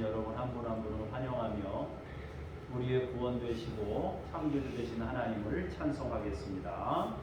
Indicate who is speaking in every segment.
Speaker 1: 여러분 한 분 한 분을 환영하며 우리의 구원 되시고 창조주 되신 하나님을 찬송하겠습니다.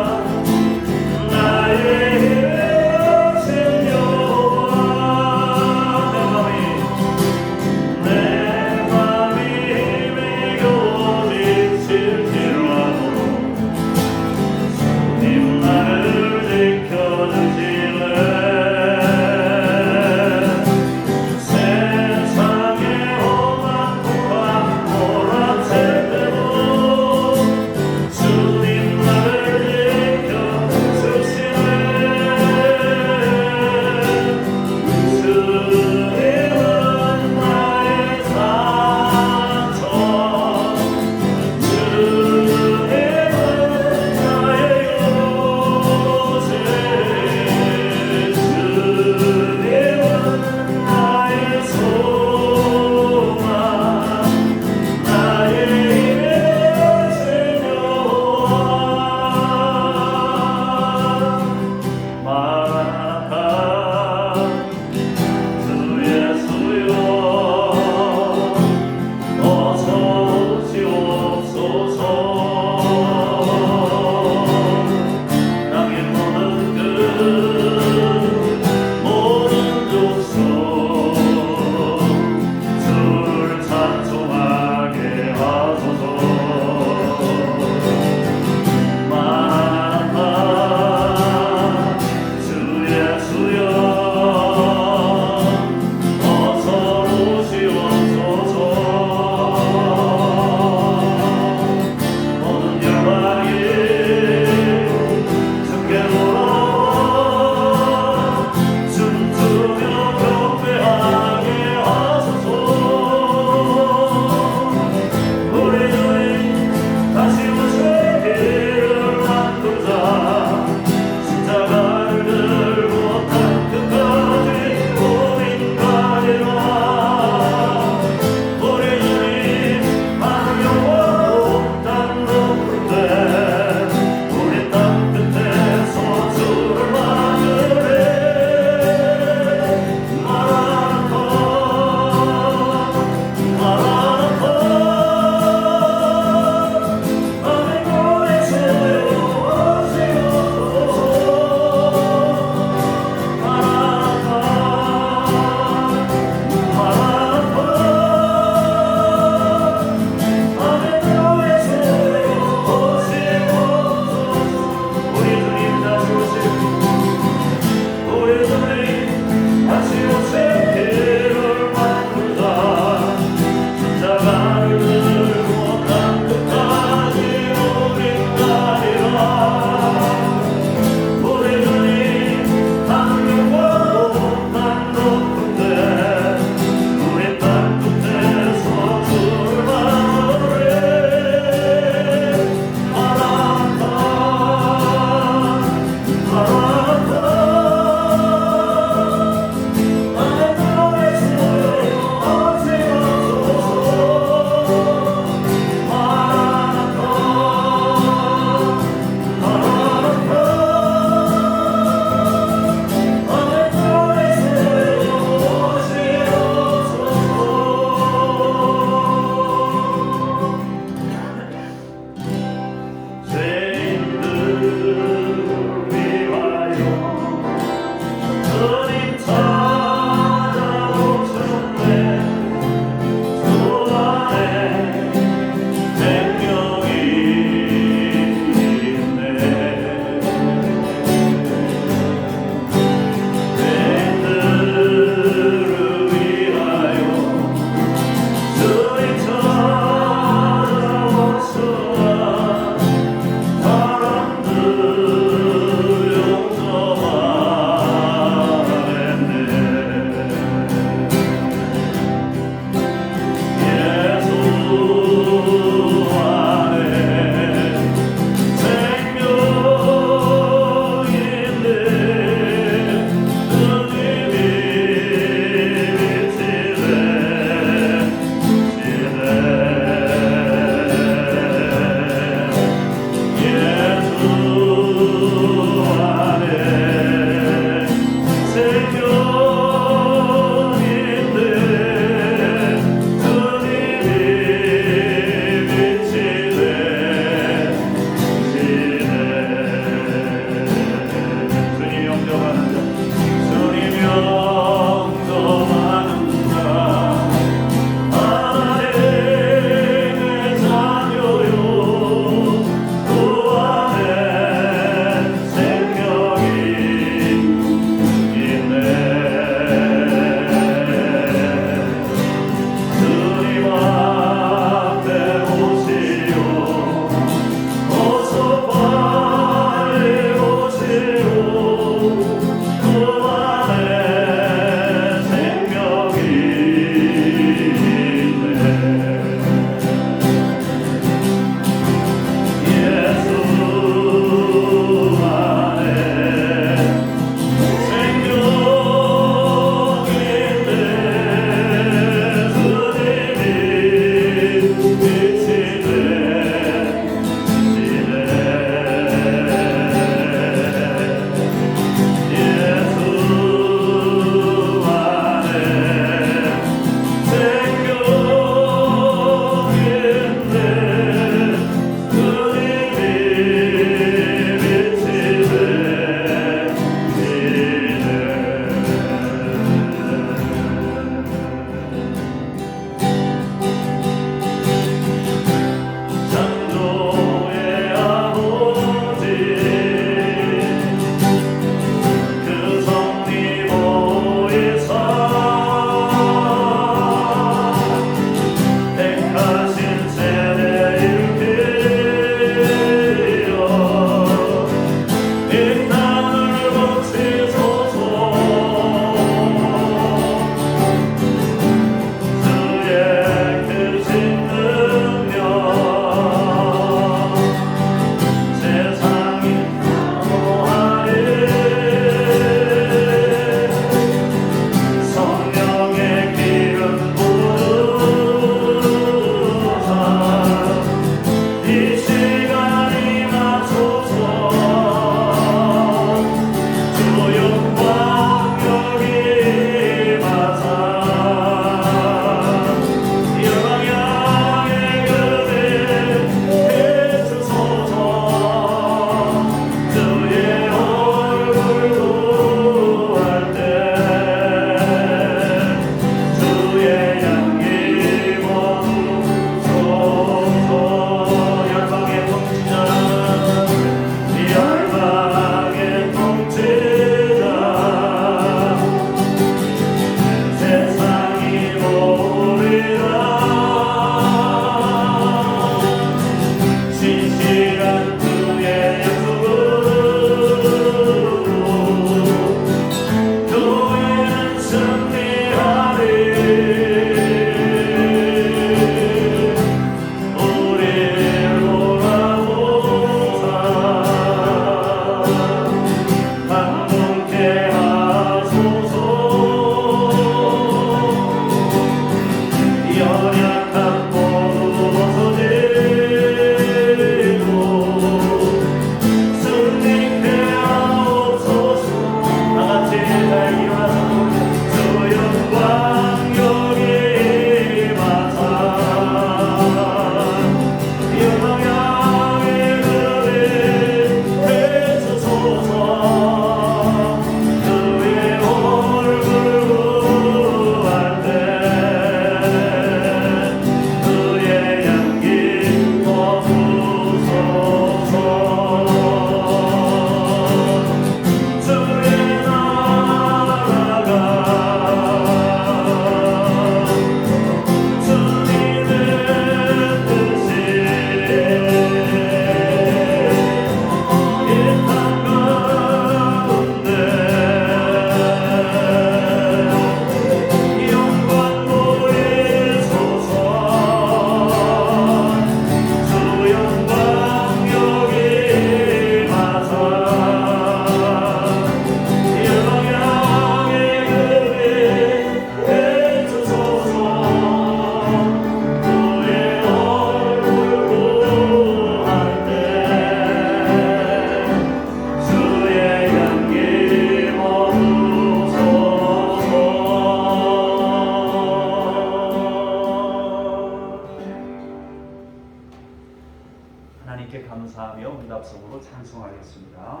Speaker 1: 기도하며 응답성으로 찬송하겠습니다.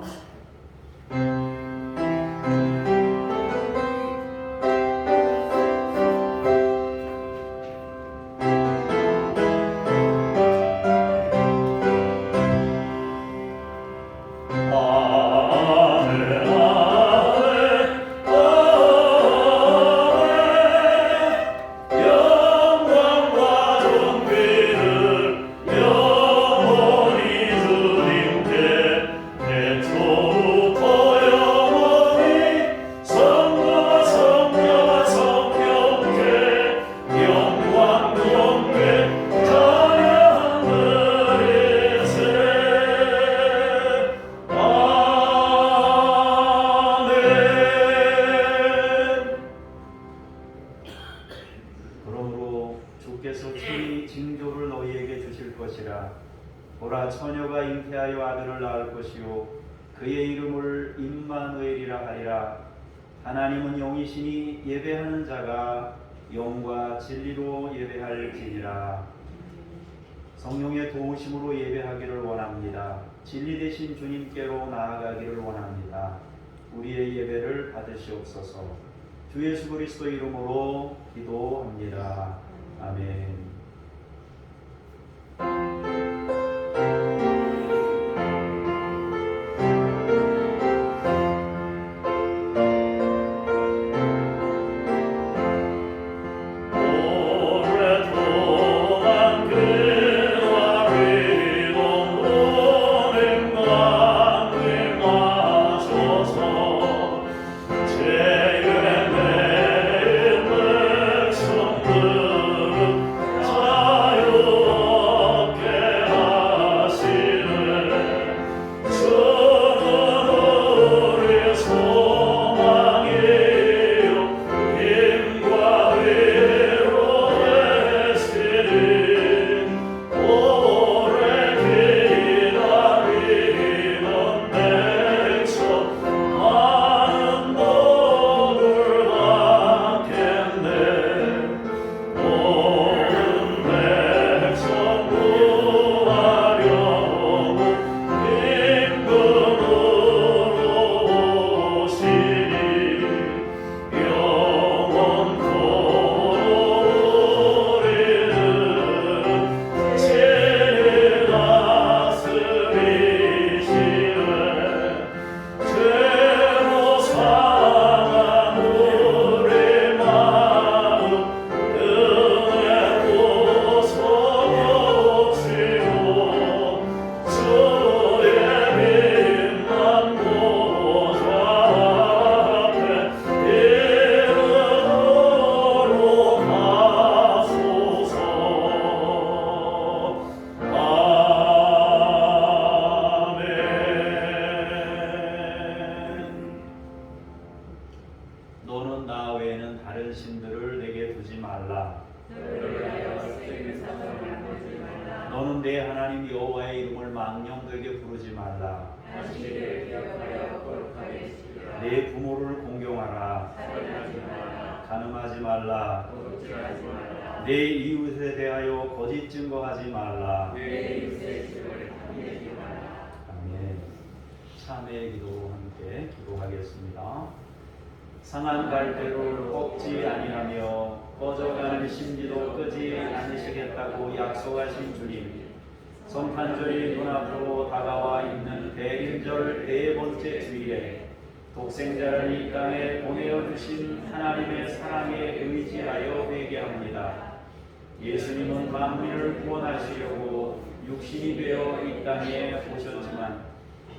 Speaker 1: 보라 처녀가 잉태하여 아들을 낳을 것이요 그의 이름을 임마누엘이라 하리라. 하나님은 영이시니 예배하는 자가 영과 진리로 예배할지니라. 성령의 도우심으로 예배하기를 원합니다. 진리 되신 주님께로 나아가기를 원합니다. 우리의 예배를 받으시옵소서. 주 예수 그리스도 이름으로 기도합니다. 아멘. 너는 나 외에는 다른 신들을 내게 두지 말라. 너는 내 하나님 여호와의 이름을 망령되게 부르지 말라. 내 부모를 공경하라. 간음하지 말라. 내 이웃에 대하여 거짓 증거하지 말라. 아멘. 참회의 기도 함께 기도하겠습니다. 상한 갈대를 꺾지 아니하며 꺼져가는 심지도 끄지 않으시겠다고 약속하신 주님, 성탄절이 눈앞으로 다가와 있는 대림절 네 번째 주일에 독생자를 이 땅에 보내어 주신 하나님의 사랑에 의지하여 회개합니다. 예수님은 만민을 구원하시려고 육신이 되어 이 땅에 오셨지만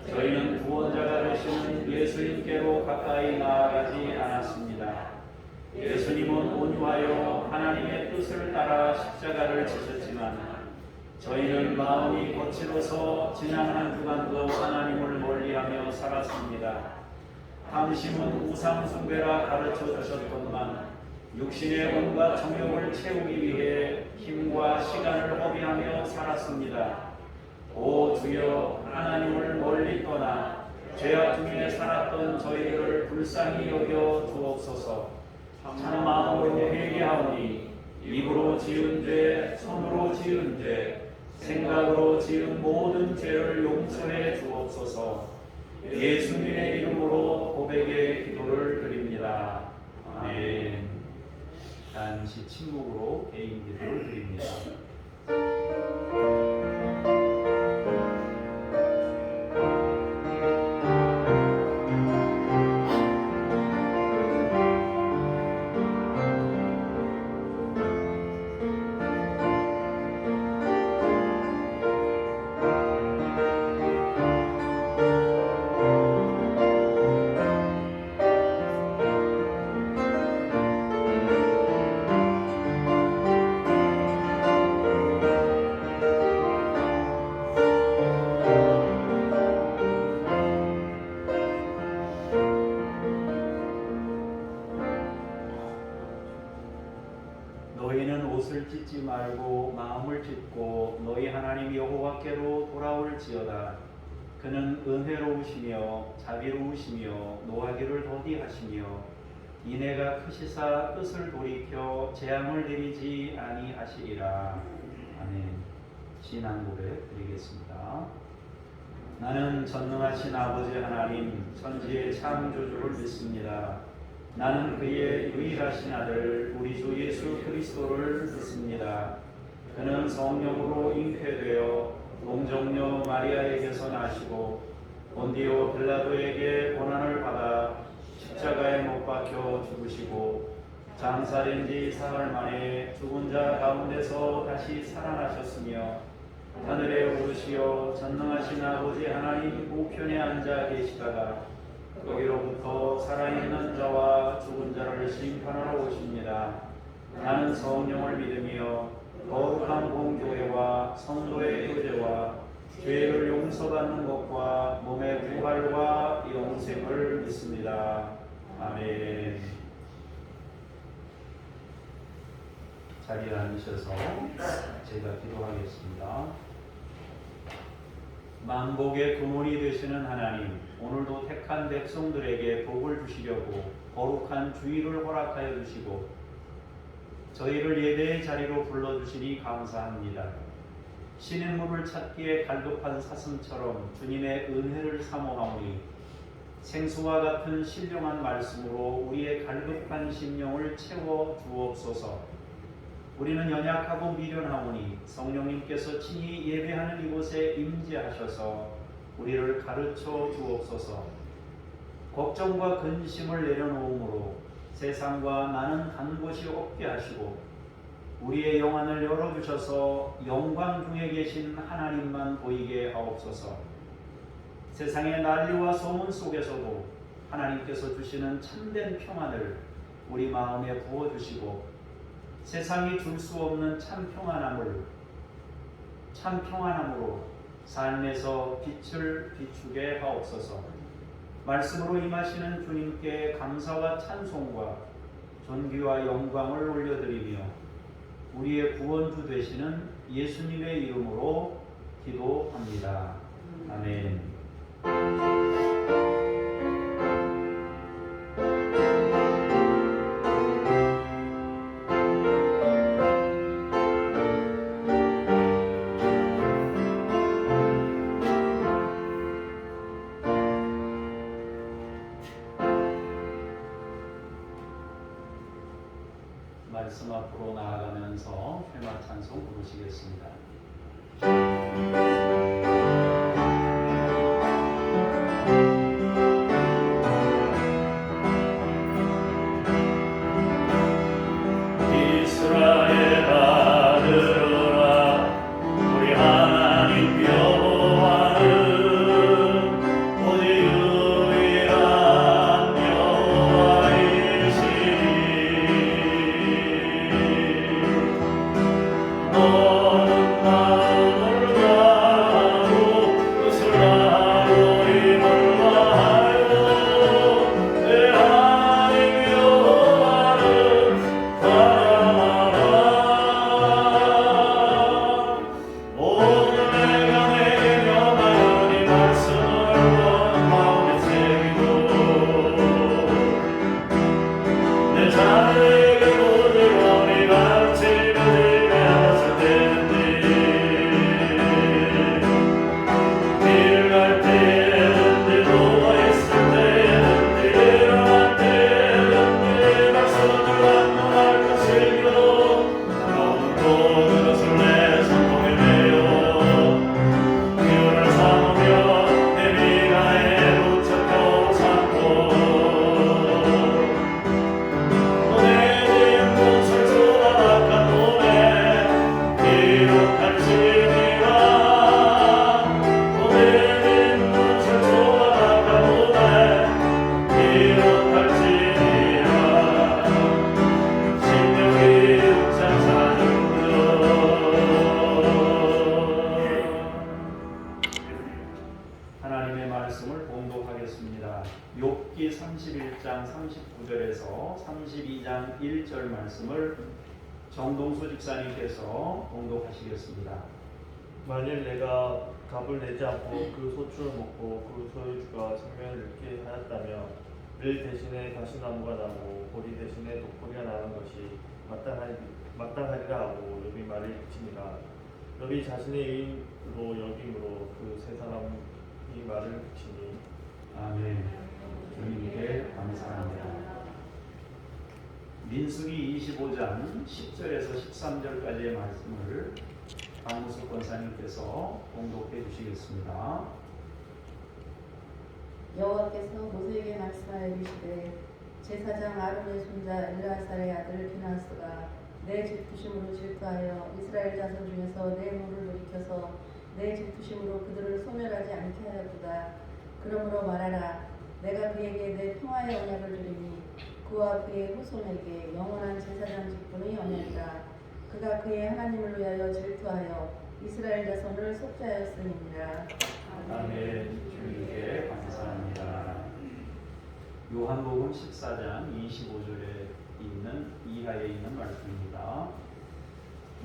Speaker 1: 저희는 구원자가 되시는 예수님께로 가까이 나아가지 않았습니다. 예수님은 온유하여 하나님의 뜻을 따라 십자가를 지셨지만 저희는 마음이 거칠어서 지난 한 주간도 하나님을 멀리하며 살았습니다. 당신은 우상 숭배라 가르쳐 주셨건만 육신의 온갖 정욕을 채우기 위해 힘과 시간을 허비하며 살았습니다. 오 주여, 하나님을 멀리 떠나 죄악 중에 살았던 저희들을 불쌍히 여겨 주옵소서. 참 마음으로 회개하오니 입으로 지은 죄, 손으로 지은 죄, 생각으로 지은 모든 죄를 용서해 주옵소서. 예수님의 이름으로 고백의 기도를 드립니다. 아멘. 잠시 침묵으로 개인 기도를 드립니다. 너희는 옷을 찢지 말고 마음을 찢고 너희 하나님 여호와께로 돌아올지어다. 그는 은혜로우시며 자비로우시며 노하기를 더디하시며 인애가 크시사 뜻을 돌이켜 재앙을 내리지 아니하시리라. 아멘. 신앙 고백 드리겠습니다. 나는 전능하신 아버지 하나님 천지의 창조주를 믿습니다. 나는 그의 유일하신 아들 우리 주 예수 그리스도를 믿습니다. 그는 성령으로 잉태되어 동정녀 마리아에게서 나시고 본디오 빌라도에게 고난을 받아 십자가에 못 박혀 죽으시고 장사된 지 사흘 만에 죽은 자 가운데서 다시 살아나셨으며 하늘에 오르시어 전능하신 아버지 하나님 우편에 앉아 계시다가 거기로부터 살아있는 자와 죽은 자를 심판하러 오십니다. 나는 성령을 믿으며 거룩한 공교회와 성도의 교제와 죄를 용서받는 것과 몸의 부활과 영생을 믿습니다. 아멘. 자리에 앉으셔서 제가 기도하겠습니다. 만복의 근원이 되시는 하나님, 오늘도 택한 백성들에게 복을 주시려고 거룩한 주일을 허락하여 주시고 저희를 예배의 자리로 불러주시니 감사합니다. 신의 물을 찾기에 갈급한 사슴처럼 주님의 은혜를 사모하오니 생수와 같은 신령한 말씀으로 우리의 갈급한 심령을 채워 주옵소서. 우리는 연약하고 미련하오니 성령님께서 친히 예배하는 이곳에 임재하셔서 우리를 가르쳐 주옵소서. 걱정과 근심을 내려놓음으로 세상과 나는 한 곳이 없게 하시고 우리의 영안을 열어주셔서 영광 중에 계신 하나님만 보이게 하옵소서. 세상의 난리와 소문 속에서도 하나님께서 주시는 참된 평안을 우리 마음에 부어주시고 세상이 줄 수 없는 참 평안함으로 삶에서 빛을 비추게 하옵소서. 말씀으로 임하시는 주님께 감사와 찬송과 존귀와 영광을 올려드리며 우리의 구원주 되시는 예수님의 이름으로 기도합니다. 아멘. 말씀 앞으로 나아가면서 회마 찬송 부르시겠습니다.
Speaker 2: 너는 마음을
Speaker 1: 12장 1절 말씀을 정동수 집사님께서 봉독하시겠습니다.
Speaker 2: 만일 내가 값을 내지 않고 그 소출을 먹고 그 소유주가 생명을 잃게 하였다면 를 대신에 가시나무가 나고 보리 대신에 독보리가 나는 것이 마땅하리라 하고 욥이 말을 그치니라. 욥이 자신의 의인으로 여김으로 그 세 사람이 말을 그치니.
Speaker 1: 아멘. 주님께 감사합니다. 민수기 25장 10절에서 13절까지의 말씀을 강무석 권사님께서 봉독해 주시겠습니다.
Speaker 3: 여호와께서 모세에게 말씀하여 이르시되 제사장 아론의 손자 엘르아살의 아들 비나스가 내 질투심으로 질투하여 이스라엘 자손 중에서 내 물을 돌이켜서 내 질투심으로 그들을 소멸하지 않게 하였도다. 그러므로 말하라. 내가 그에게 내 평화의 언약을 주리니 그와 그의 후손에게 영원한 제사장 직분의 언약이라. 그가 그의 하나님을 위하여 질투하여 이스라엘 자손을 속죄하였음이니라.
Speaker 1: 아멘. 주님께 감사합니다. 요한복음 14장 25절에 있는 이하에 있는 말씀입니다.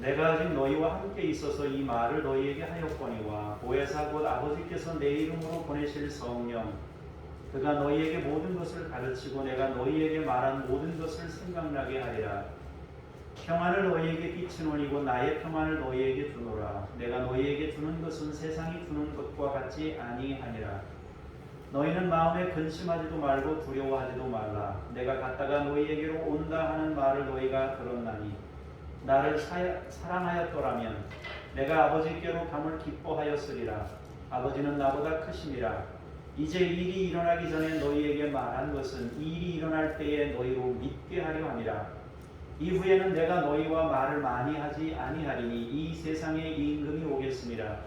Speaker 1: 내가 아직 너희와 함께 있어서 이 말을 너희에게 하였거니와 보혜사 곧 아버지께서 내 이름으로 보내실 성령 그가 너희에게 모든 것을 가르치고 내가 너희에게 말한 모든 것을 생각나게 하리라. 평안을 너희에게 끼치노니고 나의 평안을 너희에게 주노라. 내가 너희에게 주는 것은 세상이 주는 것과 같지 아니하니라. 너희는 마음에 근심하지도 말고 두려워하지도 말라. 내가 갔다가 너희에게로 온다 하는 말을 너희가 들었나니 나를 사랑하였더라면 내가 아버지께로 감을 기뻐하였으리라. 아버지는 나보다 크심이라. 이제 일이 일어나기 전에 너희에게 말한 것은 일이 일어날 때에 너희로 믿게 하려 함이라. 이후에는 내가 너희와 말을 많이 하지 아니하리니 이 세상에 임금이 오겠습니다.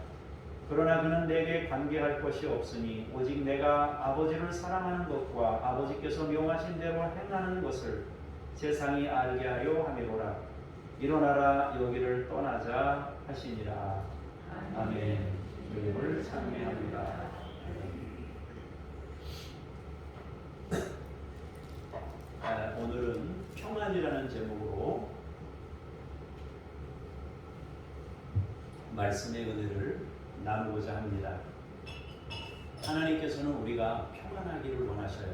Speaker 1: 그러나 그는 내게 관계할 것이 없으니 오직 내가 아버지를 사랑하는 것과 아버지께서 명하신 대로 행하는 것을 세상이 알게 하려 함이로라. 일어나라 여기를 떠나자 하시니라. 아멘. 주님을 찬미합니다. 오늘은 평안이라는 제목으로 말씀의 은혜를 나누고자 합니다. 하나님께서는 우리가 평안하기를 원하셔요.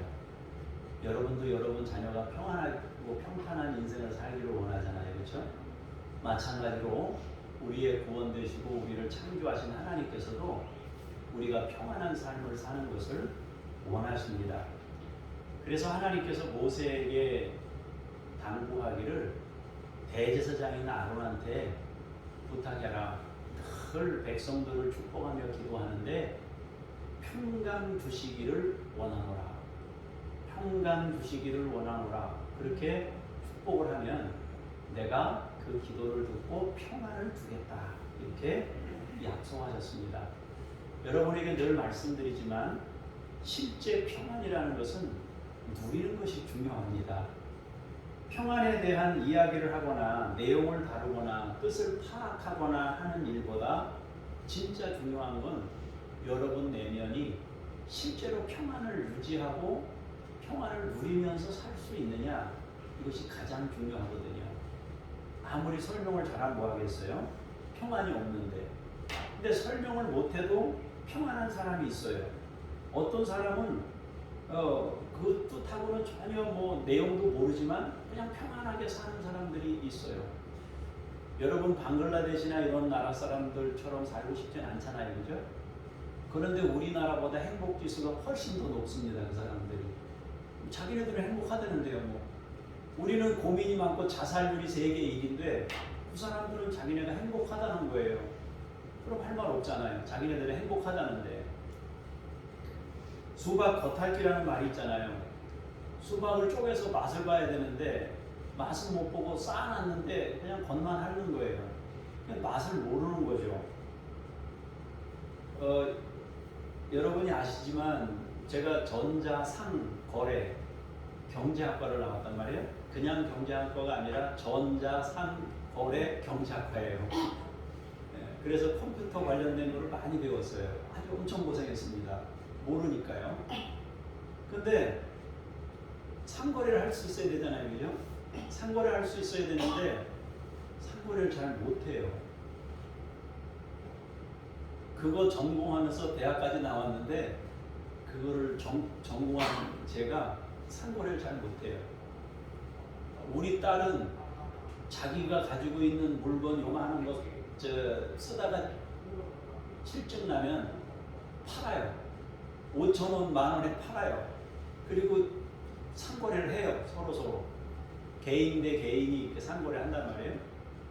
Speaker 1: 여러분도 여러분 자녀가 평안하고 평탄한 인생을 살기를 원하잖아요. 그렇죠? 마찬가지로 우리의 구원 되시고 우리를 창조하신 하나님께서도 우리가 평안한 삶을 사는 것을 원하십니다. 그래서 하나님께서 모세에게 당부하기를 대제사장인 아론한테 부탁해라. 늘 백성들을 축복하며 기도하는데 평강 주시기를 원하노라. 평강 주시기를 원하노라. 그렇게 축복을 하면 내가 그 기도를 듣고 평안을 주겠다. 이렇게 약속하셨습니다. 여러분에게 늘 말씀드리지만 실제 평안이라는 것은 누리는 것이 중요합니다. 평안에 대한 이야기를 하거나 내용을 다루거나 뜻을 파악하거나 하는 일보다 진짜 중요한 건 여러분 내면이 실제로 평안을 유지하고 평안을 누리면서 살 수 있느냐, 이것이 가장 중요하거든요. 아무리 설명을 잘하면 뭐 하겠어요? 평안이 없는데. 근데 설명을 못해도 평안한 사람이 있어요. 어떤 사람은 그 뜻하고는 전혀 뭐 내용도 모르지만 그냥 평안하게 사는 사람들이 있어요. 여러분 방글라데시나 이런 나라 사람들처럼 살고 싶진 않잖아요, 그죠? 그런데 우리나라보다 행복 지수가 훨씬 더 높습니다. 그 사람들이 자기네들은 행복하다는데요. 뭐 우리는 고민이 많고 자살률이 세계 1위인데 그 사람들은 자기네가 행복하다는 거예요. 그럼 할 말 없잖아요. 자기네들은 행복하다는데. 수박 겉핥기라는 말이 있잖아요. 수박을 쪼개서 맛을 봐야 되는데 맛은 못 보고 쌓아놨는데 그냥 겉만 핥는 거예요. 그냥 맛을 모르는 거죠. 여러분이 아시지만 제가 전자상 거래 경제학과를 나왔단 말이에요. 그냥 경제학과가 아니라 전자상 거래 경제학과예요. 그래서 컴퓨터 관련된 거를 많이 배웠어요. 아주 엄청 고생했습니다. 모르니까요. 근데 상거래를 할 수 있어야 되잖아요, 그죠? 상고를 할 수 있어야 되는데 상고를 잘 못해요. 그거 전공하면서 대학까지 나왔는데 그거를 전공한 제가 상고를 잘 못해요. 우리 딸은 자기가 가지고 있는 물건 요만한 거 쓰다가 실증 나면 팔아요. 5,000원, 10,000원에 팔아요. 그리고 상거래를 해요. 서로 개인 대 개인이 이렇게 상거래 한단 말이에요.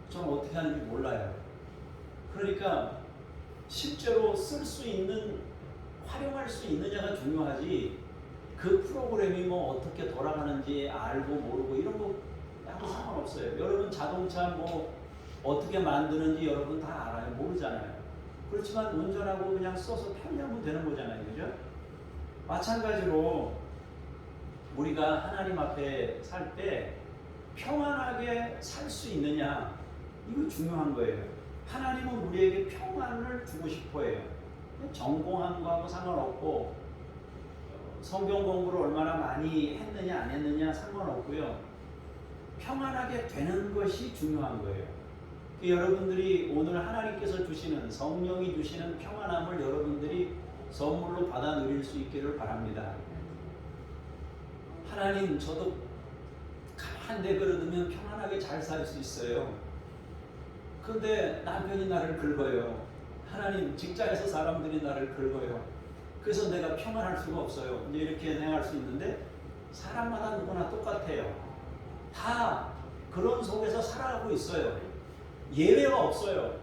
Speaker 1: 저는 어떻게 하는지 몰라요. 그러니까 실제로 쓸 수 있는, 활용할 수 있느냐가 중요하지, 그 프로그램이 뭐 어떻게 돌아가는지 알고 모르고 이런 거 하고 상관없어요. 여러분 자동차 뭐 어떻게 만드는지 여러분 다 알아요? 모르잖아요. 그렇지만 운전하고 그냥 써서 편리하면 되는 거잖아요. 그죠? 마찬가지로 우리가 하나님 앞에 살 때 평안하게 살 수 있느냐, 이거 중요한 거예요. 하나님은 우리에게 평안을 주고 싶어 해요. 전공한 거하고 상관없고, 성경 공부를 얼마나 많이 했느냐 안 했느냐 상관없고요. 평안하게 되는 것이 중요한 거예요. 여러분들이 오늘 하나님께서 주시는, 성령이 주시는 평안함을 여러분들이 선물로 받아 누릴 수 있기를 바랍니다. 하나님, 저도 가만 내버려두면 평안하게 잘 살 수 있어요. 근데 남편이 나를 긁어요. 하나님, 직장에서 사람들이 나를 긁어요. 그래서 내가 평안할 수가 없어요. 이제 이렇게 행할 수 있는데 사람마다 누구나 똑같아요. 다 그런 속에서 살아가고 있어요. 예외가 없어요.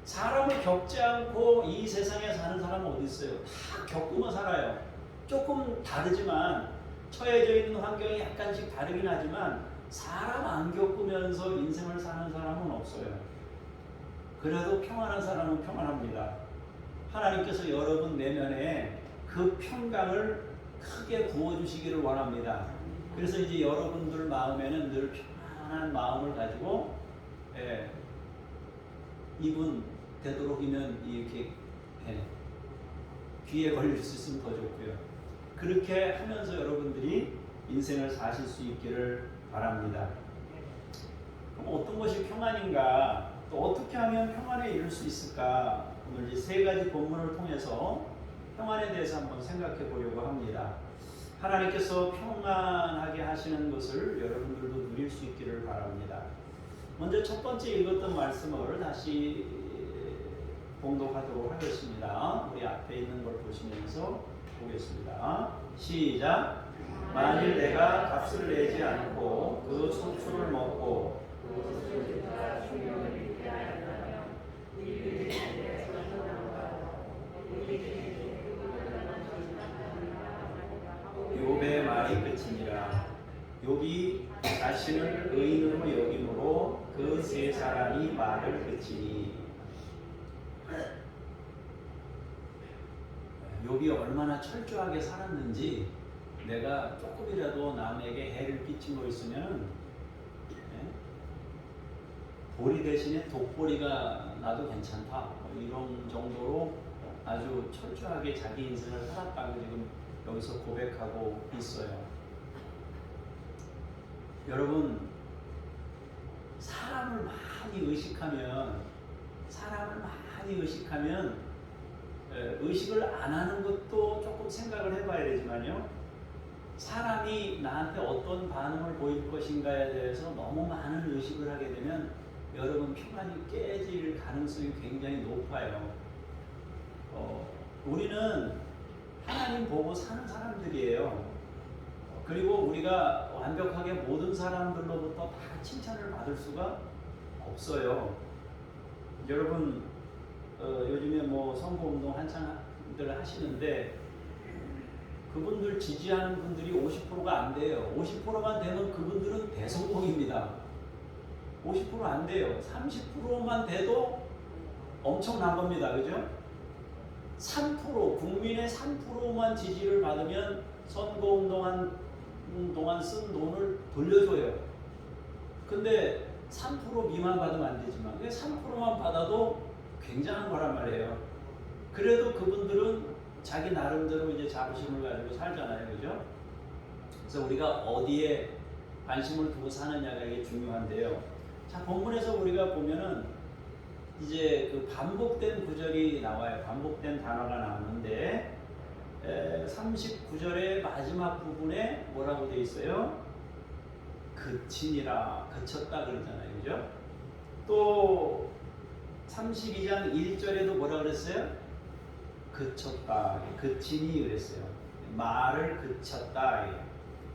Speaker 1: 사람을 겪지 않고 이 세상에 사는 사람은 어디 있어요? 다 겪으면 살아요. 조금 다르지만, 처해져 있는 환경이 약간씩 다르긴 하지만 사람 안 겪으면서 인생을 사는 사람은 없어요. 그래도 평안한 사람은 평안합니다. 하나님께서 여러분 내면에 그 평강을 크게 부어주시기를 원합니다. 그래서 이제 여러분들 마음에는 늘 평안한 마음을 가지고, 이분 되도록이면 이렇게 귀에 걸릴 수 있으면 더 좋고요. 그렇게 하면서 여러분들이 인생을 사실 수 있기를 바랍니다. 그럼 어떤 것이 평안인가? 또 어떻게 하면 평안에 이룰 수 있을까? 오늘 이제 세 가지 본문을 통해서 평안에 대해서 한번 생각해 보려고 합니다. 하나님께서 평안하게 하시는 것을 여러분들도 누릴 수 있기를 바랍니다. 먼저 첫 번째 읽었던 말씀을 다시 봉독하도록 하겠습니다. 우리 앞에 있는 걸 보시면서 보겠습니다. 시작. 만일 내가 값을 내지 않고 그 소출을 먹고 욥의 말이 끝이니라. 욥이 자신을 의인으로 여김으로 그 세 사람이 말을 그치니. 욥이 얼마나 철저하게 살았는지, 내가 조금이라도 남에게 해를 끼친 거 있으면 보리 대신에 독보리가 나도 괜찮다, 이런 정도로 아주 철저하게 자기 인생을 살았다고 지금 여기서 고백하고 있어요. 여러분, 사람을 많이 의식하면 의식을 안 하는 것도 조금 생각을 해봐야 되지만요, 사람이 나한테 어떤 반응을 보일 것인가에 대해서 너무 많은 의식을 하게 되면 여러분 평안이 깨질 가능성이 굉장히 높아요. 우리는 하나님 보고 사는 사람들이에요. 그리고 우리가 완벽하게 모든 사람들로부터 다 칭찬을 받을 수가 없어요. 여러분, 요즘에 뭐 선거운동 한창들 하시는데 그분들 지지하는 분들이 50%가 안 돼요. 50%만 되면 그분들은 대성공입니다. 50% 안 돼요. 30%만 돼도 엄청난 겁니다. 그죠? 3%, 국민의 3%만 지지를 받으면 선거운동한 동안 쓴 돈을 돌려줘요. 근데 3% 미만 받으면 안 되지만 3%만 받아도 굉장한 거란 말이에요. 그래도 그분들은 자기 나름대로 이제 자부심을 가지고 살잖아요. 그죠? 그래서 우리가 어디에 관심을 두고 사느냐가 이게 중요한데요. 자, 본문에서 우리가 보면은 이제 그 반복된 구절이 나와요. 반복된 단어가 나오는데 39절의 마지막 부분에 뭐라고 되어 있어요? 그치니라, 그쳤다 그러잖아요. 그죠? 또 32장 1절에도 뭐라 그랬어요? 그쳤다, 그치니 그랬어요. 말을 그쳤다.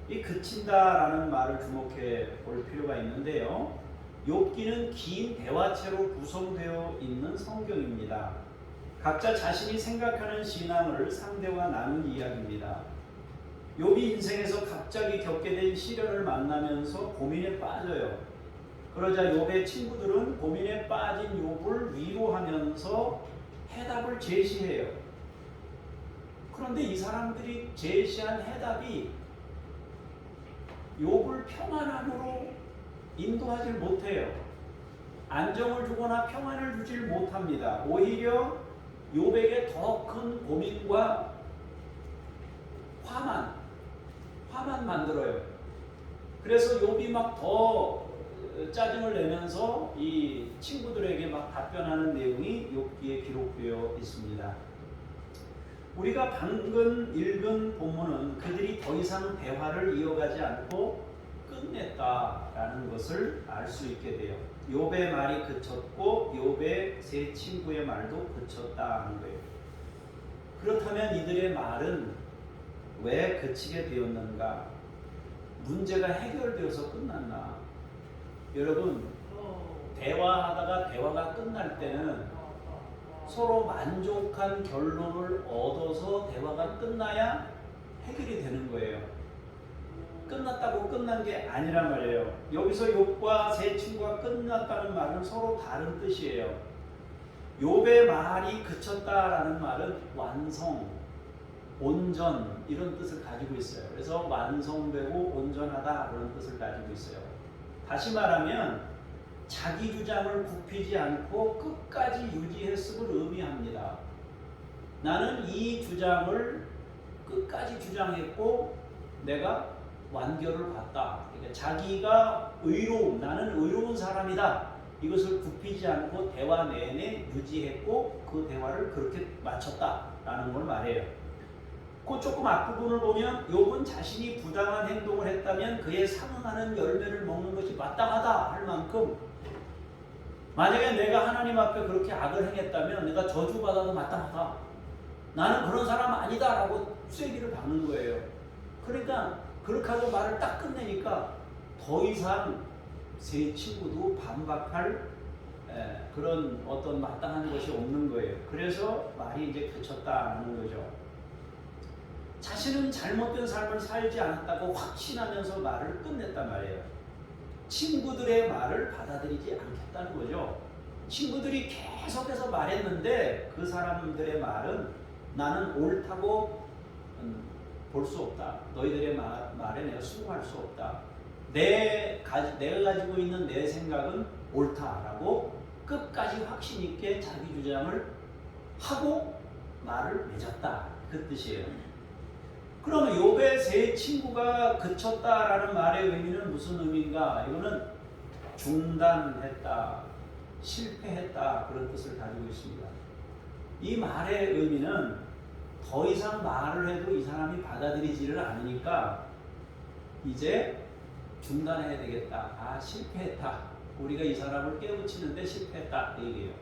Speaker 1: 이 그친다라는 말을 주목해 볼 필요가 있는데요. 욥기는 긴 대화체로 구성되어 있는 성경입니다. 각자 자신이 생각하는 신앙을 상대와 나눈 이야기입니다. 욥이 인생에서 갑자기 겪게 된 시련을 만나면서 고민에 빠져요. 그러자 욥의 친구들은 고민에 빠진 욥을 위로하면서 해답을 제시해요. 그런데 이 사람들이 제시한 해답이 욥을 평안함으로 인도하지 못해요. 안정을 주거나 평안을 주질 못합니다. 오히려 욥에게 더 큰 고민과 화만 만들어요. 그래서 욥이 막 더 짜증을 내면서 이 친구들에게 막 답변하는 내용이 욥기에 기록되어 있습니다. 우리가 방금 읽은 본문은 그들이 더 이상 대화를 이어가지 않고 끝냈다라는 것을 알 수 있게 돼요. 욥의 말이 그쳤고 욥의 세 친구의 말도 그쳤다는 거예요. 그렇다면 이들의 말은 왜 그치게 되었는가? 문제가 해결되어서 끝났나? 여러분, 대화하다가 대화가 끝날 때는 서로 만족한 결론을 얻어서 대화가 끝나야 해결이 되는 거예요. 끝났다고 끝난 게 아니란 말이에요. 여기서 욥과 세 친구가 끝났다는 말은 서로 다른 뜻이에요. 욥의 말이 그쳤다라는 말은 완성, 온전 이런 뜻을 가지고 있어요. 그래서 완성되고 온전하다 그런 뜻을 가지고 있어요. 다시 말하면 자기 주장을 굽히지 않고 끝까지 유지했음을 의미합니다. 나는 이 주장을 끝까지 주장했고 내가 완결을 봤다. 그러니까 자기가 나는 의로운 사람이다. 이것을 굽히지 않고 대화 내내 유지했고 그 대화를 그렇게 마쳤다라는 걸 말해요. 그 조금 앞부분을 보면 욥은 자신이 부당한 행동을 했다면 그에 상응하는 열매를 먹는 것이 마땅하다 할 만큼 만약에 내가 하나님 앞에 그렇게 악을 행했다면 내가 저주받아도 마땅하다. 나는 그런 사람 아니다 라고 쐐기를 박는 거예요. 그러니까 그렇게 하고 말을 딱 끝내니까 더 이상 세 친구도 반박할 그런 어떤 마땅한 것이 없는 거예요. 그래서 말이 이제 그쳤다는 거죠. 자신은 잘못된 삶을 살지 않았다고 확신하면서 말을 끝냈단 말이에요. 친구들의 말을 받아들이지 않겠다는 거죠. 친구들이 계속해서 말했는데 그 사람들의 말은 나는 옳다고 볼 수 없다. 너희들의 말에 내가 수긍할 수 없다. 내가 가지고 있는 내 생각은 옳다라고 끝까지 확신 있게 자기 주장을 하고 말을 맺었다. 그 뜻이에요. 그러면 욥의 세 친구가 그쳤다라는 말의 의미는 무슨 의미인가? 이거는 중단했다, 실패했다 그런 뜻을 가지고 있습니다. 이 말의 의미는 더 이상 말을 해도 이 사람이 받아들이지를 않으니까 이제 중단해야 되겠다. 실패했다. 우리가 이 사람을 깨우치는데 실패했다. 이 얘기예요.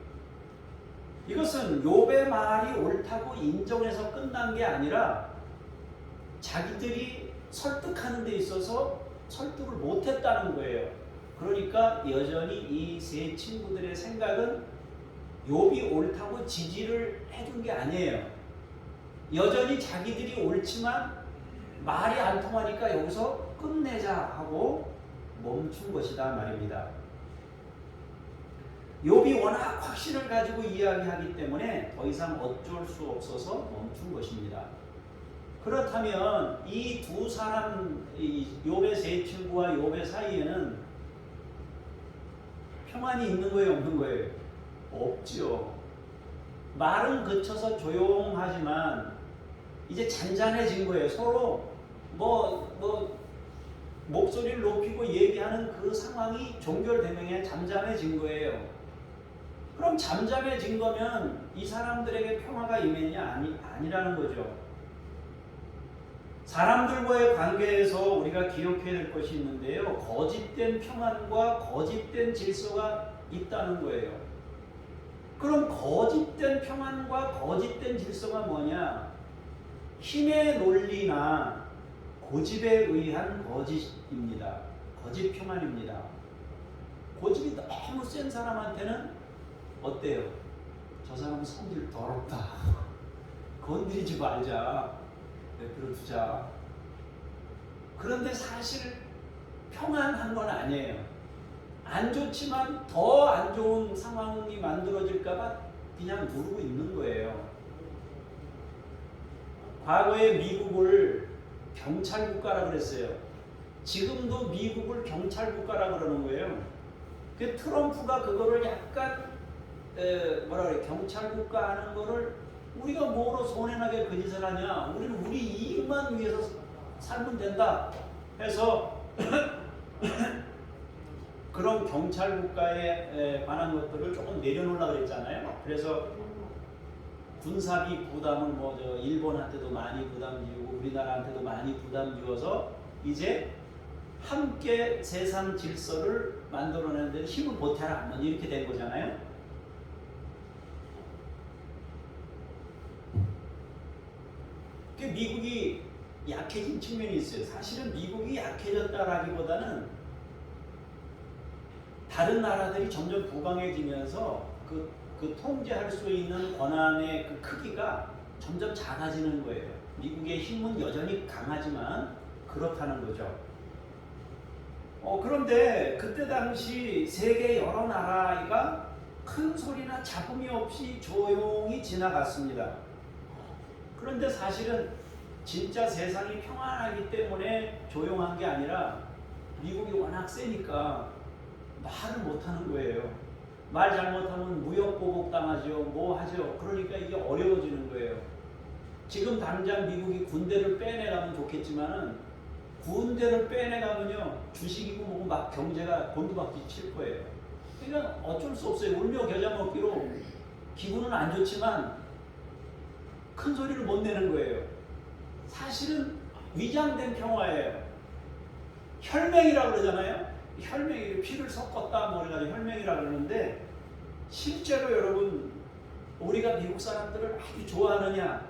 Speaker 1: 이것은 욥의 말이 옳다고 인정해서 끝난 게 아니라 자기들이 설득하는 데 있어서 설득을 못했다는 거예요. 그러니까 여전히 이 세 친구들의 생각은 욥이 옳다고 지지를 해준 게 아니에요. 여전히 자기들이 옳지만 말이 안 통하니까 여기서 끝내자 하고 멈춘 것이다 말입니다. 욥이 워낙 확신을 가지고 이야기하기 때문에 더 이상 어쩔 수 없어서 멈춘 것입니다. 그렇다면 이 두 사람, 욥의 세 친구와 욥의 사이에는 평안이 있는 거예요, 없는 거예요? 없지요. 말은 그쳐서 조용하지만 이제 잔잔해진 거예요. 서로 목소리를 높이고 얘기하는 그 상황이 종결대명에 잠잠해진 거예요. 그럼 잠잠해진 거면 이 사람들에게 평화가 임했냐? 아니라는 거죠. 사람들과의 관계에서 우리가 기억해야 될 것이 있는데요. 거짓된 평안과 거짓된 질서가 있다는 거예요. 그럼 거짓된 평안과 거짓된 질서가 뭐냐? 힘의 논리나 고집에 의한 거짓입니다. 거짓 평안입니다. 고집이 너무 센 사람한테는 어때요? 저 사람 성질 더럽다. 건드리지 말자. 내버려 두자. 그런데 사실 평안한 건 아니에요. 안 좋지만 더 안 좋은 상황이 만들어질까봐 그냥 누르고 있는 거예요. 과거에 미국을 경찰 국가라 그랬어요. 지금도 미국을 경찰 국가라 그러는 거예요. 그 트럼프가 그거를 약간 뭐라 그래, 경찰 국가 하는 거를 우리가 뭐로 손해나게 그 짓을 하냐? 우리는 우리 이익만 위해서 살면 된다 해서 그런 경찰 국가에 관한 것들을 조금 내려놓으려고 그랬잖아요. 그래서 군사비 부담을 일본한테도 많이 부담 지우고 우리나라한테도 많이 부담 지워서 이제 함께 세상 질서를 만들어내는 데 힘을 보태라 이렇게 된 거잖아요. 미국이 약해진 측면이 있어요. 사실은 미국이 약해졌다라기보다는 다른 나라들이 점점 부강해지면서 그 통제할 수 있는 권한의 그 크기가 점점 작아지는 거예요. 미국의 힘은 여전히 강하지만 그렇다는 거죠. 그런데 그때 당시 세계 여러 나라가 큰 소리나 잡음이 없이 조용히 지나갔습니다. 그런데 사실은 진짜 세상이 평안하기 때문에 조용한 게 아니라 미국이 워낙 세니까 말을 못하는 거예요. 말 잘못하면 무역보복 당하죠. 뭐 하죠. 그러니까 이게 어려워지는 거예요. 지금 당장 미국이 군대를 빼내가면 좋겠지만은 군대를 빼내가면요 주식이고 뭐고 막 경제가 곤두박질 칠 거예요. 그러니까 어쩔 수 없어요. 울며 겨자 먹기로 기분은 안 좋지만 큰 소리를 못 내는 거예요. 사실은 위장된 평화예요. 혈맹이라고 그러잖아요. 혈맹이 피를 섞었다 뭐 그래가지고 혈맹이라고 그러는데 실제로 여러분 우리가 미국 사람들을 아주 좋아하느냐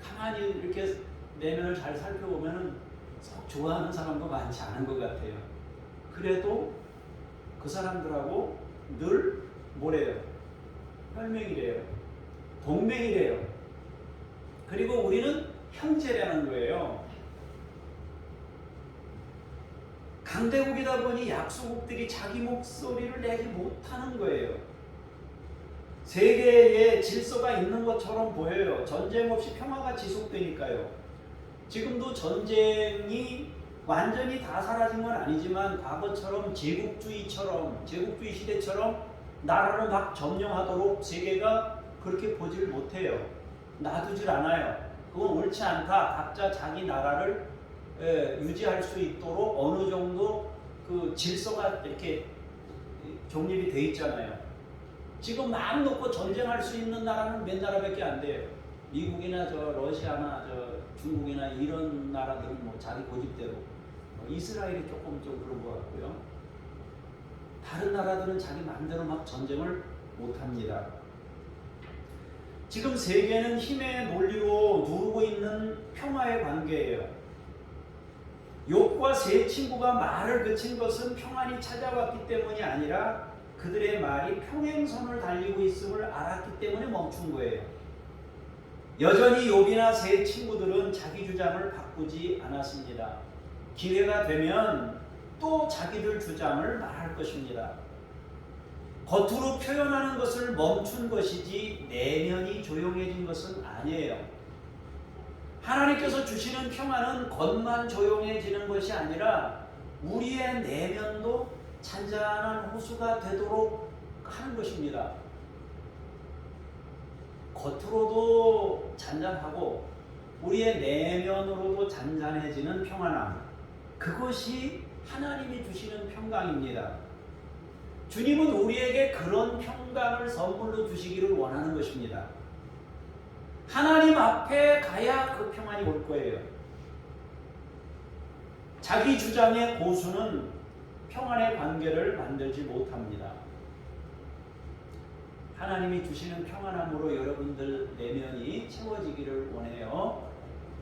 Speaker 1: 가만히 이렇게 내면을 잘 살펴보면은 썩 좋아하는 사람도 많지 않은 것 같아요. 그래도 그 사람들하고 늘 뭐래요? 혈맹이래요. 동맹이래요. 그리고 우리는 형제라는 거예요. 강대국이다 보니 약소국들이 자기 목소리를 내지 못하는 거예요. 세계에 질서가 있는 것처럼 보여요. 전쟁 없이 평화가 지속되니까요. 지금도 전쟁이 완전히 다 사라진 건 아니지만 과거처럼 제국주의 시대처럼 나라를 막 점령하도록 세계가 그렇게 보질 못해요. 놔두질 않아요. 그건 옳지 않다. 각자 자기 나라를 유지할 수 있도록 어느 정도 그 질서가 이렇게 정립이 돼 있잖아요. 지금 마음 놓고 전쟁할 수 있는 나라는 몇 나라밖에 안 돼요. 미국이나 러시아나 중국이나 이런 나라들은 뭐 자기 고집대로 이스라엘이 조금 좀 그런 것 같고요. 다른 나라들은 자기 마음대로 막 전쟁을 못합니다. 지금 세계는 힘의 논리로 누르고 있는 평화의 관계예요. 욥과 세 친구가 말을 그친 것은 평안이 찾아왔기 때문이 아니라 그들의 말이 평행선을 달리고 있음을 알았기 때문에 멈춘 거예요. 여전히 욥이나 세 친구들은 자기 주장을 바꾸지 않았습니다. 기회가 되면 또 자기들 주장을 말할 것입니다. 겉으로 표현하는 것을 멈춘 것이지 내면이 조용해진 것은 아니에요. 하나님께서 주시는 평안은 겉만 조용해지는 것이 아니라 우리의 내면도 잔잔한 호수가 되도록 하는 것입니다. 겉으로도 잔잔하고 우리의 내면으로도 잔잔해지는 평안함. 그것이 하나님이 주시는 평강입니다. 주님은 우리에게 그런 평강을 선물로 주시기를 원하는 것입니다. 하나님 앞에 가야 그 평안이 올 거예요. 자기 주장의 고수는 평안의 관계를 만들지 못합니다. 하나님이 주시는 평안함으로 여러분들 내면이 채워지기를 원해요.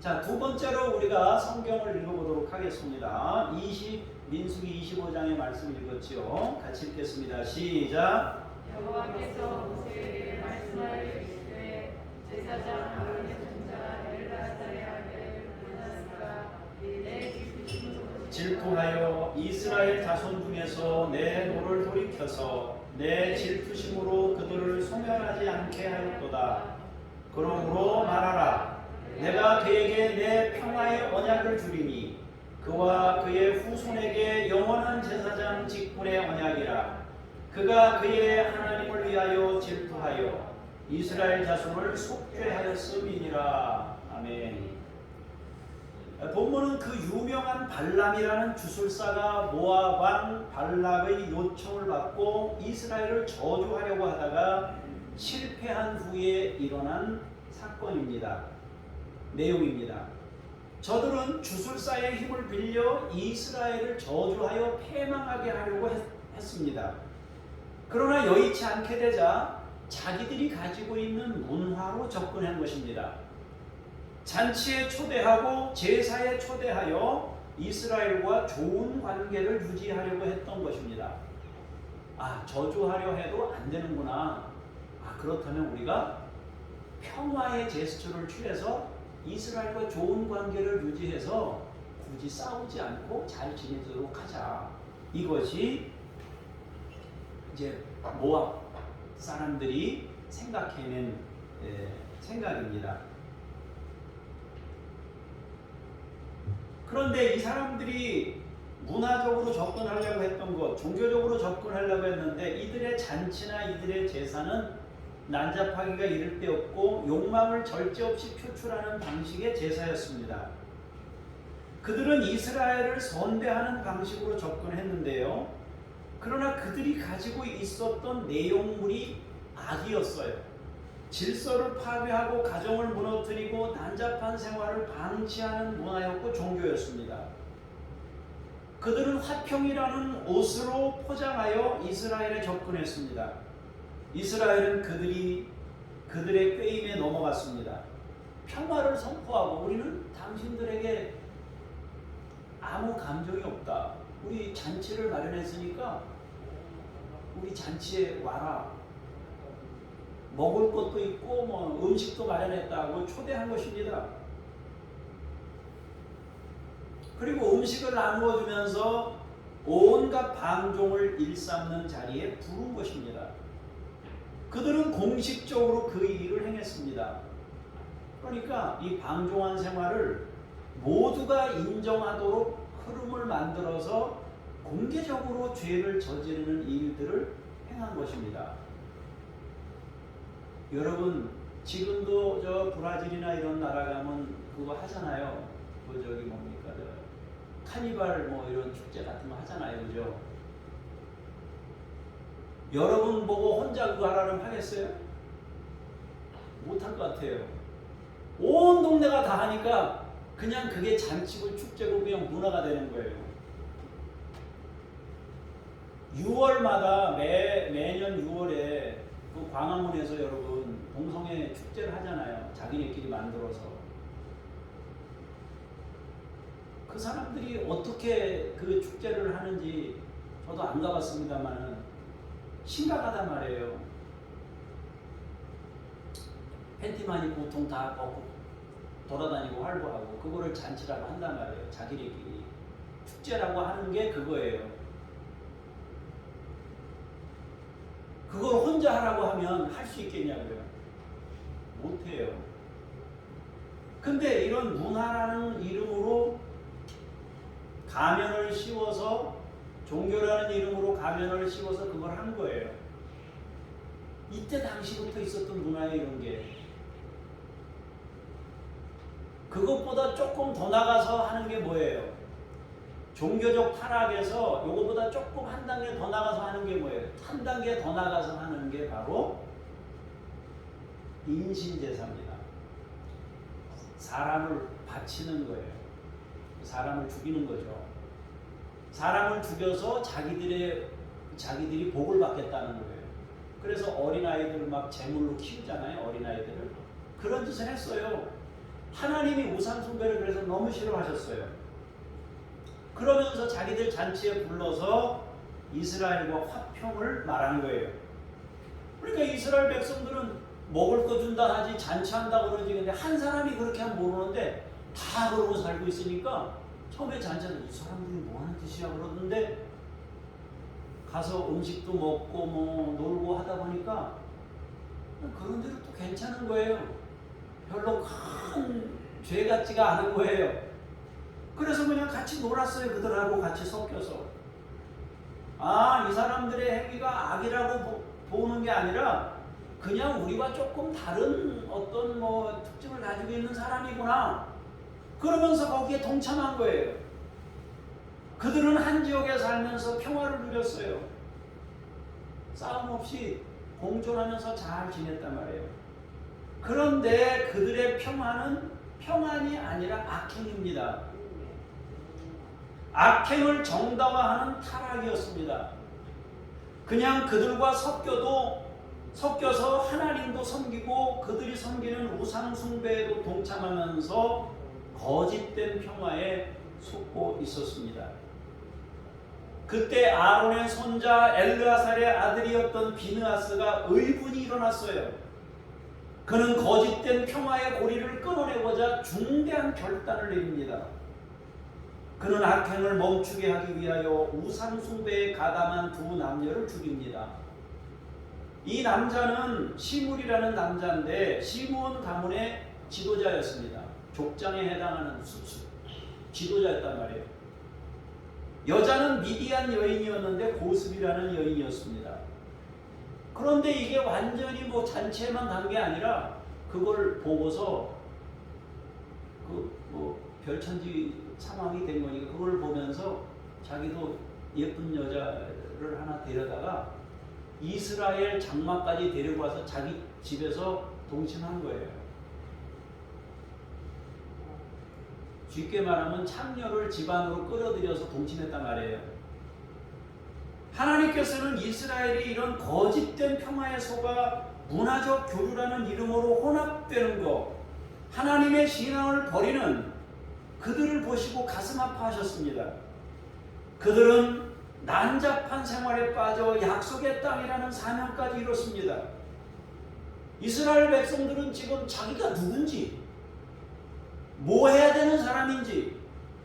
Speaker 1: 자, 두 번째로 우리가 성경을 읽어보도록 하겠습니다. 민수기 25장의 말씀 읽었지요. 같이 읽겠습니다. 시작.
Speaker 4: 여호와께서 모세에게 말씀하시되 제사장 아론의 손자 엘르아살의 아들 문하스가 내 기쁘심으로
Speaker 1: 질투하여 이스라엘 자손 중에서 내 노를 돌이켜서 내 질투심으로 그들을 소멸하지 않게 하였도다. 그러므로 말하라. 내가 그에게 내 평화의 언약을 주리니 그와 그의 후손에게 영원한 제사장 직분의 언약이라. 그가 그의 하나님을 위하여 질투하여 이스라엘 자손을 속죄하였음이니라. 아멘. 본문은 그 유명한 발람이라는 주술사가 모압 왕 발락의 요청을 받고 이스라엘을 저주하려고 하다가 실패한 후에 일어난 사건입니다. 내용입니다. 저들은 주술사의 힘을 빌려 이스라엘을 저주하여 패망하게 하려고 했습니다. 그러나 여의치 않게 되자 자기들이 가지고 있는 문화로 접근한 것입니다. 잔치에 초대하고 제사에 초대하여 이스라엘과 좋은 관계를 유지하려고 했던 것입니다. 아, 저주하려 해도 안 되는구나. 아, 그렇다면 우리가 평화의 제스처를 취해서 이스라엘과 좋은 관계를 유지해서 굳이 싸우지 않고 잘 지내도록 하자. 이것이 이제 모압 사람들이 생각해낸 생각입니다. 그런데 이 사람들이 문화적으로 접근하려고 했던 것, 종교적으로 접근하려고 했는데 이들의 잔치나 이들의 제사는 난잡하기가 이를 데 없고 욕망을 절제 없이 표출하는 방식의 제사였습니다. 그들은 이스라엘을 선대하는 방식으로 접근했는데요. 그러나 그들이 가지고 있었던 내용물이 악이었어요. 질서를 파괴하고 가정을 무너뜨리고 난잡한 생활을 방치하는 문화였고 종교였습니다. 그들은 화평이라는 옷으로 포장하여 이스라엘에 접근했습니다. 이스라엘은 그들의 꾀임에 넘어갔습니다. 평화를 선포하고 우리는 당신들에게 아무 감정이 없다. 우리 잔치를 마련했으니까 우리 잔치에 와라. 먹을 것도 있고 뭐 음식도 마련했다고 초대한 것입니다. 그리고 음식을 나누어 주면서 온갖 방종을 일삼는 자리에 부른 것입니다. 그들은 공식적으로 그 일을 행했습니다. 그러니까 이 방종한 생활을 모두가 인정하도록 흐름을 만들어서 공개적으로 죄를 저지르는 일들을 행한 것입니다. 여러분 지금도 저 브라질이나 이런 나라 가면 그거 하잖아요. 그 저기 뭡니까 저 카니발 뭐 이런 축제 같은 거 하잖아요, 그죠? 여러분 보고 혼자 그거 하라면 하겠어요? 못할 것 같아요. 온 동네가 다 하니까 그냥 그게 잔치고 축제고 그냥 문화가 되는 거예요. 6월마다 매년 6월에 그 광화문에서 여러분 동성애 축제를 하잖아요. 자기네끼리 만들어서. 그 사람들이 어떻게 그 축제를 하는지 저도 안 가봤습니다만 심각하단 말이에요. 팬티만 입고 보통 다 벗고 돌아다니고 활보하고 그거를 잔치라고 한단 말이에요. 자기네끼리. 축제라고 하는 게 그거예요. 그걸 혼자 하라고 하면 할 수 있겠냐고요? 못해요. 근데 이런 문화라는 이름으로 가면을 씌워서 종교라는 이름으로 가면을 씌워서 그걸 한 거예요. 이때 당시부터 있었던 문화에 이런 게 그것보다 조금 더 나가서 하는 게 뭐예요? 종교적 타락에서 요거보다 조금 한 단계 더 나가서 하는 게 뭐예요? 한 단계 더 나가서 하는 게 바로 인신제사입니다. 사람을 바치는 거예요. 사람을 죽이는 거죠. 사람을 죽여서 자기들이 복을 받겠다는 거예요. 그래서 어린아이들 막 제물로 키우잖아요. 어린아이들을. 그런 짓을 했어요. 하나님이 우상숭배를 그래서 너무 싫어하셨어요. 그러면서 자기들 잔치에 불러서 이스라엘과 화평을 말한 거예요. 그러니까 이스라엘 백성들은 먹을 거 준다 하지 잔치한다 그러지, 근데 한 사람이 그렇게 하면 모르는데 다 그러고 살고 있으니까 처음에 잔치하는 이 사람들이 뭐 하는 짓이야 그러는데 가서 음식도 먹고 뭐 놀고 하다 보니까 그런 대로 또 괜찮은 거예요. 별로 큰 죄 같지가 않은 거예요. 그래서 그냥 같이 놀았어요. 그들하고 같이 섞여서. 이 사람들의 행위가 악이라고 보는 게 아니라 그냥 우리와 조금 다른 어떤 뭐 특징을 가지고 있는 사람이구나. 그러면서 거기에 동참한 거예요. 그들은 한 지역에 살면서 평화를 누렸어요. 싸움 없이 공존하면서 잘 지냈단 말이에요. 그런데 그들의 평화는 평안이 아니라 악행입니다. 악행을 정당화하는 타락이었습니다. 그냥 그들과 섞여서 하나님도 섬기고 그들이 섬기는 우상 숭배에도 동참하면서 거짓된 평화에 속고 있었습니다. 그때 아론의 손자 엘르아살의 아들이었던 비느하스가 의분이 일어났어요. 그는 거짓된 평화의 고리를 끊어내고자 중대한 결단을 내립니다. 그는 악행을 멈추게 하기 위하여 우상 숭배에 가담한 두 남녀를 죽입니다. 이 남자는 시물이라는 남자인데 시므온 가문의 지도자였습니다. 족장에 해당하는 지도자였단 말이에요. 여자는 미디안 여인이었는데 고습이라는 여인이었습니다. 그런데 이게 완전히 뭐 잔치에만 간 게 아니라 그걸 보고서 뭐 별천지 상황이 된 거니까 그걸 보면서 자기도 예쁜 여자를 하나 데려다가 이스라엘 장막까지 데리고 와서 자기 집에서 동침한 거예요. 쉽게 말하면 창녀를 집안으로 끌어들여서 동침했단 말이에요. 하나님께서는 이스라엘이 이런 거짓된 평화에 속아 문화적 교류라는 이름으로 혼합되는 것, 하나님의 신앙을 버리는 그들을 보시고 가슴 아파하셨습니다. 그들은 난잡한 생활에 빠져 약속의 땅이라는 사명까지 이뤘습니다. 이스라엘 백성들은 지금 자기가 누군지, 뭐 해야 되는 사람인지,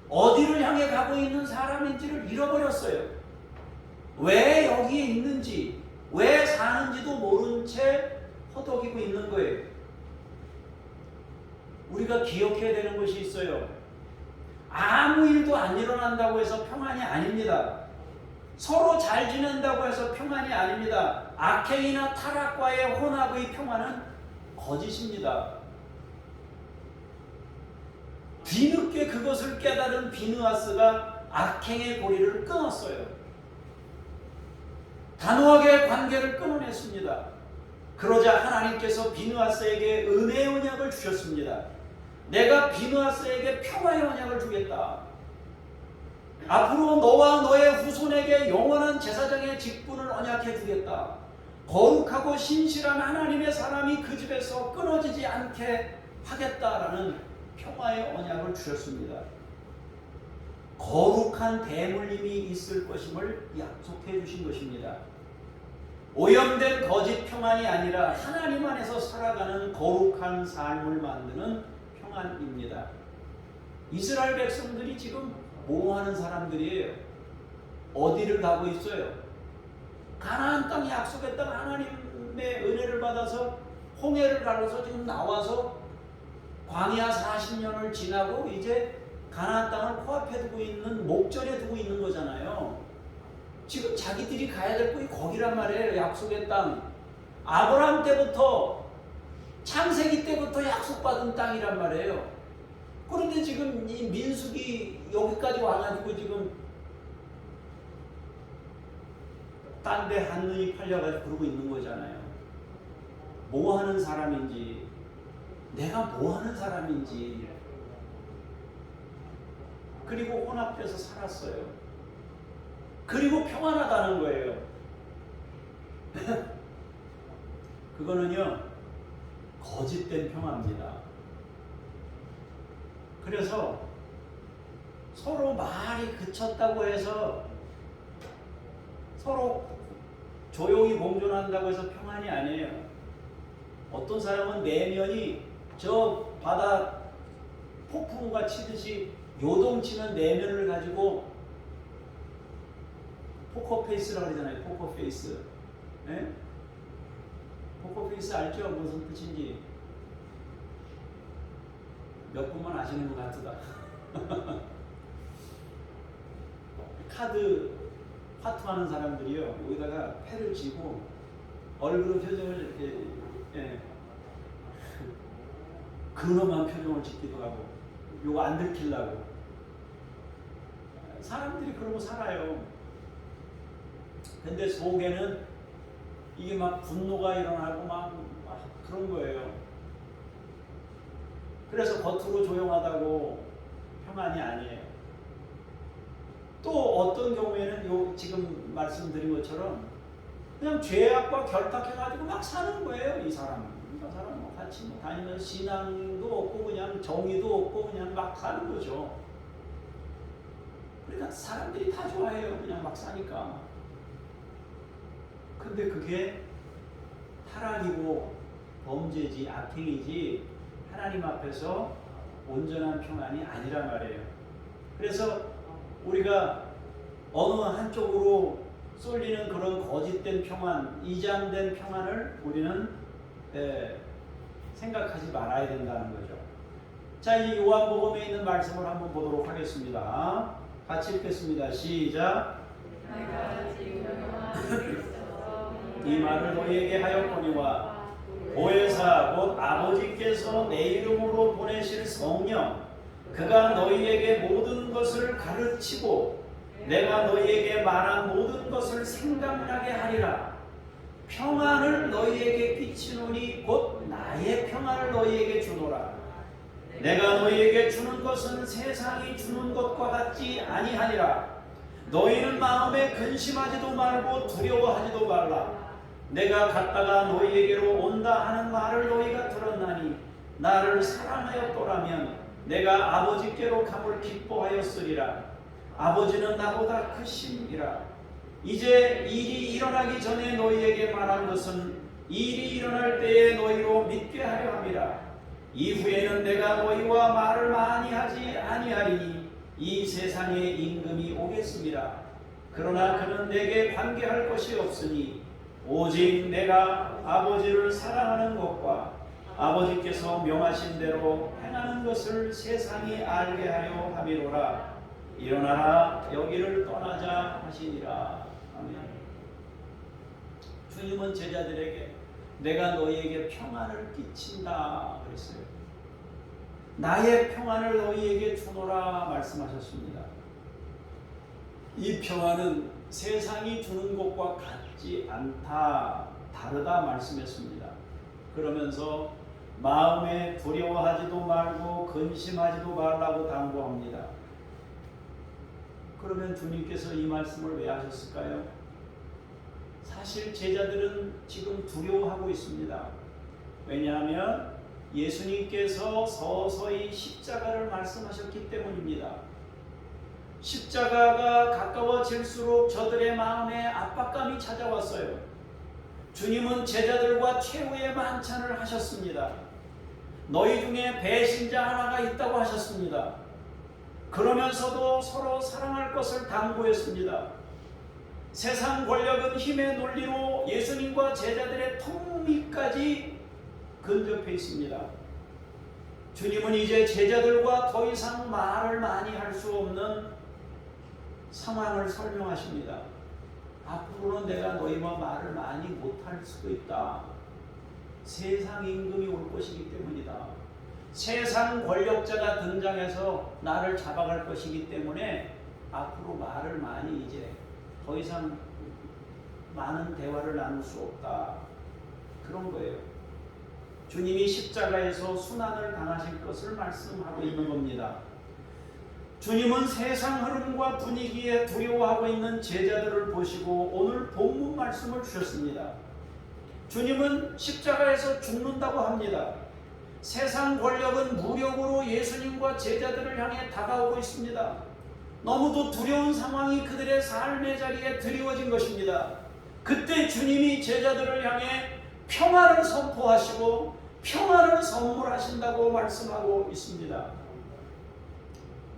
Speaker 1: 어디를 향해 가고 있는 사람인지를 잃어버렸어요. 왜 여기에 있는지, 왜 사는지도 모른 채 허덕이고 있는 거예요. 우리가 기억해야 되는 것이 있어요. 아무 일도 안 일어난다고 해서 평안이 아닙니다. 서로 잘 지낸다고 해서 평안이 아닙니다. 악행이나 타락과의 혼합의 평안은 거짓입니다. 뒤늦게 그것을 깨달은 비느하스가 악행의 고리를 끊었어요. 단호하게 관계를 끊어냈습니다. 그러자 하나님께서 비느하스에게 은혜의 언약을 주셨습니다. 내가 비느하스에게 평화의 언약을 주겠다. 앞으로 너와 너의 후손에게 영원한 제사장의 직분을 언약해 주겠다. 거룩하고 신실한 하나님의 사람이 그 집에서 끊어지지 않게 하겠다라는 평화의 언약을 주셨습니다. 거룩한 대물림이 있을 것임을 약속해 주신 것입니다. 오염된 거짓 평안이 아니라 하나님 안에서 살아가는 거룩한 삶을 만드는 평안입니다. 이스라엘 백성들이 지금 뭐 하는 사람들이에요? 어디를 가고 있어요? 가나안 땅, 약속의 땅, 하나님의 은혜를 받아서 홍해를 갈라서 지금 나와서 광야 40년을 지나고 이제 가나안 땅을 코앞에 두고 있는, 목전에 두고 있는 거잖아요. 지금 자기들이 가야 될 곳이 거기란 말이에요. 약속의 땅. 아브라함 때부터, 창세기 때부터 약속받은 땅이란 말이에요. 그런데 지금 이 민수기 여기까지 와가지고 지금 딴 데 한눈이 팔려가지고 그러고 있는 거잖아요. 뭐 하는 사람인지, 내가 뭐 하는 사람인지, 그리고 혼합돼서 살았어요. 그리고 평안하다는 거예요. 그거는요, 거짓된 평화입니다. 그래서 서로 말이 그쳤다고 해서 서로 조용히 공존한다고 해서 평안이 아니에요. 어떤 사람은 내면이 저 바다 폭풍우가 치듯이 요동치는 내면을 가지고 포커페이스라고 그러잖아요. 포커페이스. 네? 포커페이스 알죠? 무슨 뜻인지. 몇 분만 아시는 것 같다. 카드 화투하는 사람들이요, 여기다가 패를 쥐고 얼굴 표정을 이렇게, 예, 근엄한 표정을 짓기도 하고, 요거 안 들키려고. 사람들이 그러고 살아요. 근데 속에는 이게 막 분노가 일어나고 막 그런 거예요. 그래서 겉으로 조용하다고 평안이 아니에요. 또 어떤 경우에는 요 지금 말씀드린 것처럼 그냥 죄악과 결탁해가지고 막 사는 거예요. 이 사람은. 이 사람 뭐 같이 뭐 다니면서 신앙도 없고 그냥 정의도 없고 그냥 막 사는 거죠. 그러니까 사람들이 다 좋아해요. 그냥 막 사니까. 근데 그게 타락이고 범죄지, 악행이지 하나님 앞에서 온전한 평안이 아니란 말이에요. 그래서 우리가 어느 한쪽으로 쏠리는 그런 거짓된 평안, 이장된 평안을 우리는 생각하지 말아야 된다는 거죠. 자, 이 요한복음에 있는 말씀을 한번 보도록 하겠습니다. 같이 읽겠습니다. 시작.
Speaker 4: 내가 지금 영원한
Speaker 1: 이 말을 너희에게 하였거니와 보혜사 곧 아버지께서 내 이름으로 보내실 성령 그가 너희에게 모든 것을 가르치고 내가 너희에게 말한 모든 것을 생각나게 하리라. 평안을 너희에게 끼치노니 곧 나의 평안을 너희에게 주노라. 내가 너희에게 주는 것은 세상이 주는 것과 같지 아니하니라. 너희는 마음에 근심하지도 말고 두려워하지도 말라. 내가 갔다가 너희에게로 온다 하는 말을 너희가 들었나니 나를 사랑하였더라면 내가 아버지께로 감을 기뻐하였으리라. 아버지는 나보다 크심이라. 이제 일이 일어나기 전에 너희에게 말한 것은 일이 일어날 때에 너희로 믿게 하려 함이라. 이후에는 내가 너희와 말을 많이 하지 아니하리니 이 세상에 임금이 오겠습니다. 그러나 그는 내게 관계할 것이 없으니 오직 내가 아버지를 사랑하는 것과 아버지께서 명하신 대로 행하는 것을 세상이 알게 하려 함이로라. 일어나라 여기를 떠나자 하시니라. 아멘. 주님은 제자들에게 내가 너희에게 평안을 끼친다 그랬어요. 나의 평안을 너희에게 주노라 말씀하셨습니다. 이 평안은 세상이 주는 것과 같지 않다, 다르다 말씀했습니다. 그러면서 마음에 두려워하지도 말고 근심하지도 말라고 당부합니다. 그러면 주님께서 이 말씀을 왜 하셨을까요? 사실 제자들은 지금 두려워하고 있습니다. 왜냐하면 예수님께서 서서히 십자가를 말씀하셨기 때문입니다. 십자가가 가까워질수록 저들의 마음에 압박감이 찾아왔어요. 주님은 제자들과 최후의 만찬을 하셨습니다. 너희 중에 배신자 하나가 있다고 하셨습니다. 그러면서도 서로 사랑할 것을 당부했습니다. 세상 권력은 힘의 논리로 예수님과 제자들의 통미까지 근접해 있습니다. 주님은 이제 제자들과 더 이상 말을 많이 할 수 없는 상황을 설명하십니다. 앞으로는 내가 너희와 말을 많이 못할 수도 있다. 세상 임금이 올 것이기 때문이다. 세상 권력자가 등장해서 나를 잡아갈 것이기 때문에 앞으로 말을 많이 이제 더 이상 많은 대화를 나눌 수 없다. 그런 거예요. 주님이 십자가에서 순환을 당하실 것을 말씀하고 있는 겁니다. 주님은 세상 흐름과 분위기에 두려워하고 있는 제자들을 보시고 오늘 본문 말씀을 주셨습니다. 주님은 십자가에서 죽는다고 합니다. 세상 권력은 무력으로 예수님과 제자들을 향해 다가오고 있습니다. 너무도 두려운 상황이 그들의 삶의 자리에 드리워진 것입니다. 그때 주님이 제자들을 향해 평안을 선포하시고 평안을 선물하신다고 말씀하고 있습니다.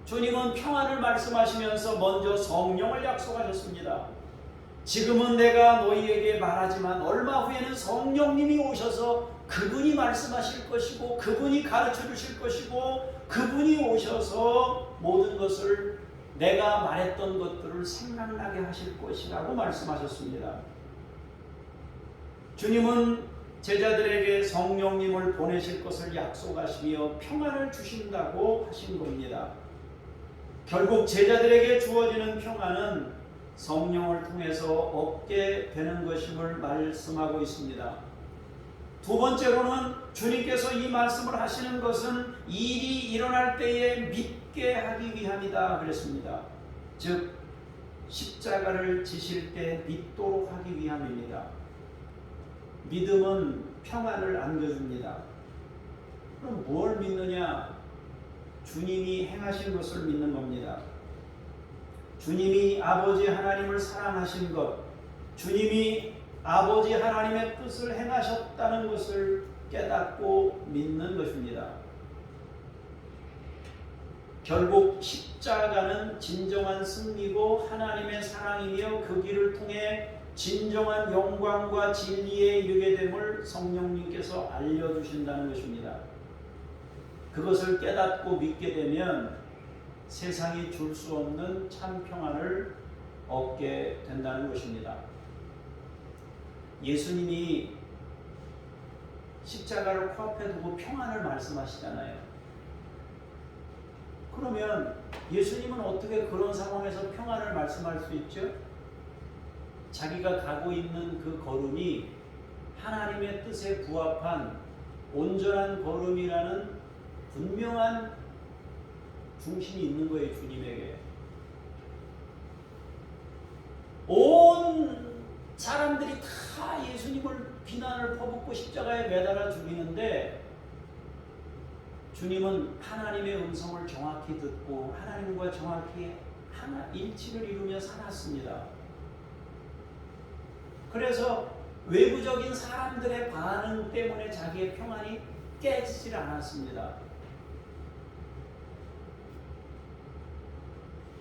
Speaker 1: 주님은 평안을 말씀하시면서 먼저 성령을 약속하셨습니다. 지금은 내가 너희에게 말하지만 얼마 후에는 성령님이 오셔서 그분이 말씀하실 것이고 그분이 가르쳐 주실 것이고 그분이 오셔서 모든 것을 내가 말했던 것들을 생각나게 하실 것이라고 말씀하셨습니다. 주님은 제자들에게 성령님을 보내실 것을 약속하시며 평안을 주신다고 하신 겁니다. 결국 제자들에게 주어지는 평안은 성령을 통해서 얻게 되는 것임을 말씀하고 있습니다. 두 번째로는 주님께서 이 말씀을 하시는 것은 일이 일어날 때에 믿게 하기 위함이다 그랬습니다. 즉 십자가를 지실 때 믿도록 하기 위함입니다. 믿음은 평안을 안겨줍니다. 그럼 뭘 믿느냐? 주님이 행하신 것을 믿는 겁니다. 주님이 아버지 하나님을 사랑하신 것, 주님이 아버지 하나님의 뜻을 행하셨다는 것을 깨닫고 믿는 것입니다. 결국 십자가는 진정한 승리고 하나님의 사랑이며 그 길을 통해 진정한 영광과 진리에 이르게 됨을 성령님께서 알려주신다는 것입니다. 그것을 깨닫고 믿게 되면 세상이 줄 수 없는 참 평안을 얻게 된다는 것입니다. 예수님이 십자가를 코앞에 두고 평안을 말씀하시잖아요. 그러면 예수님은 어떻게 그런 상황에서 평안을 말씀할 수 있죠? 자기가 가고 있는 그 걸음이 하나님의 뜻에 부합한 온전한 걸음이라는 분명한 중심이 있는 거예요. 주님에게. 온 사람들이 다 예수님을 비난을 퍼붓고 십자가에 매달아 죽이는데 주님은 하나님의 음성을 정확히 듣고 하나님과 정확히 하나 일치를 이루며 살았습니다. 그래서 외부적인 사람들의 반응 때문에 자기의 평안이 깨지질 않았습니다.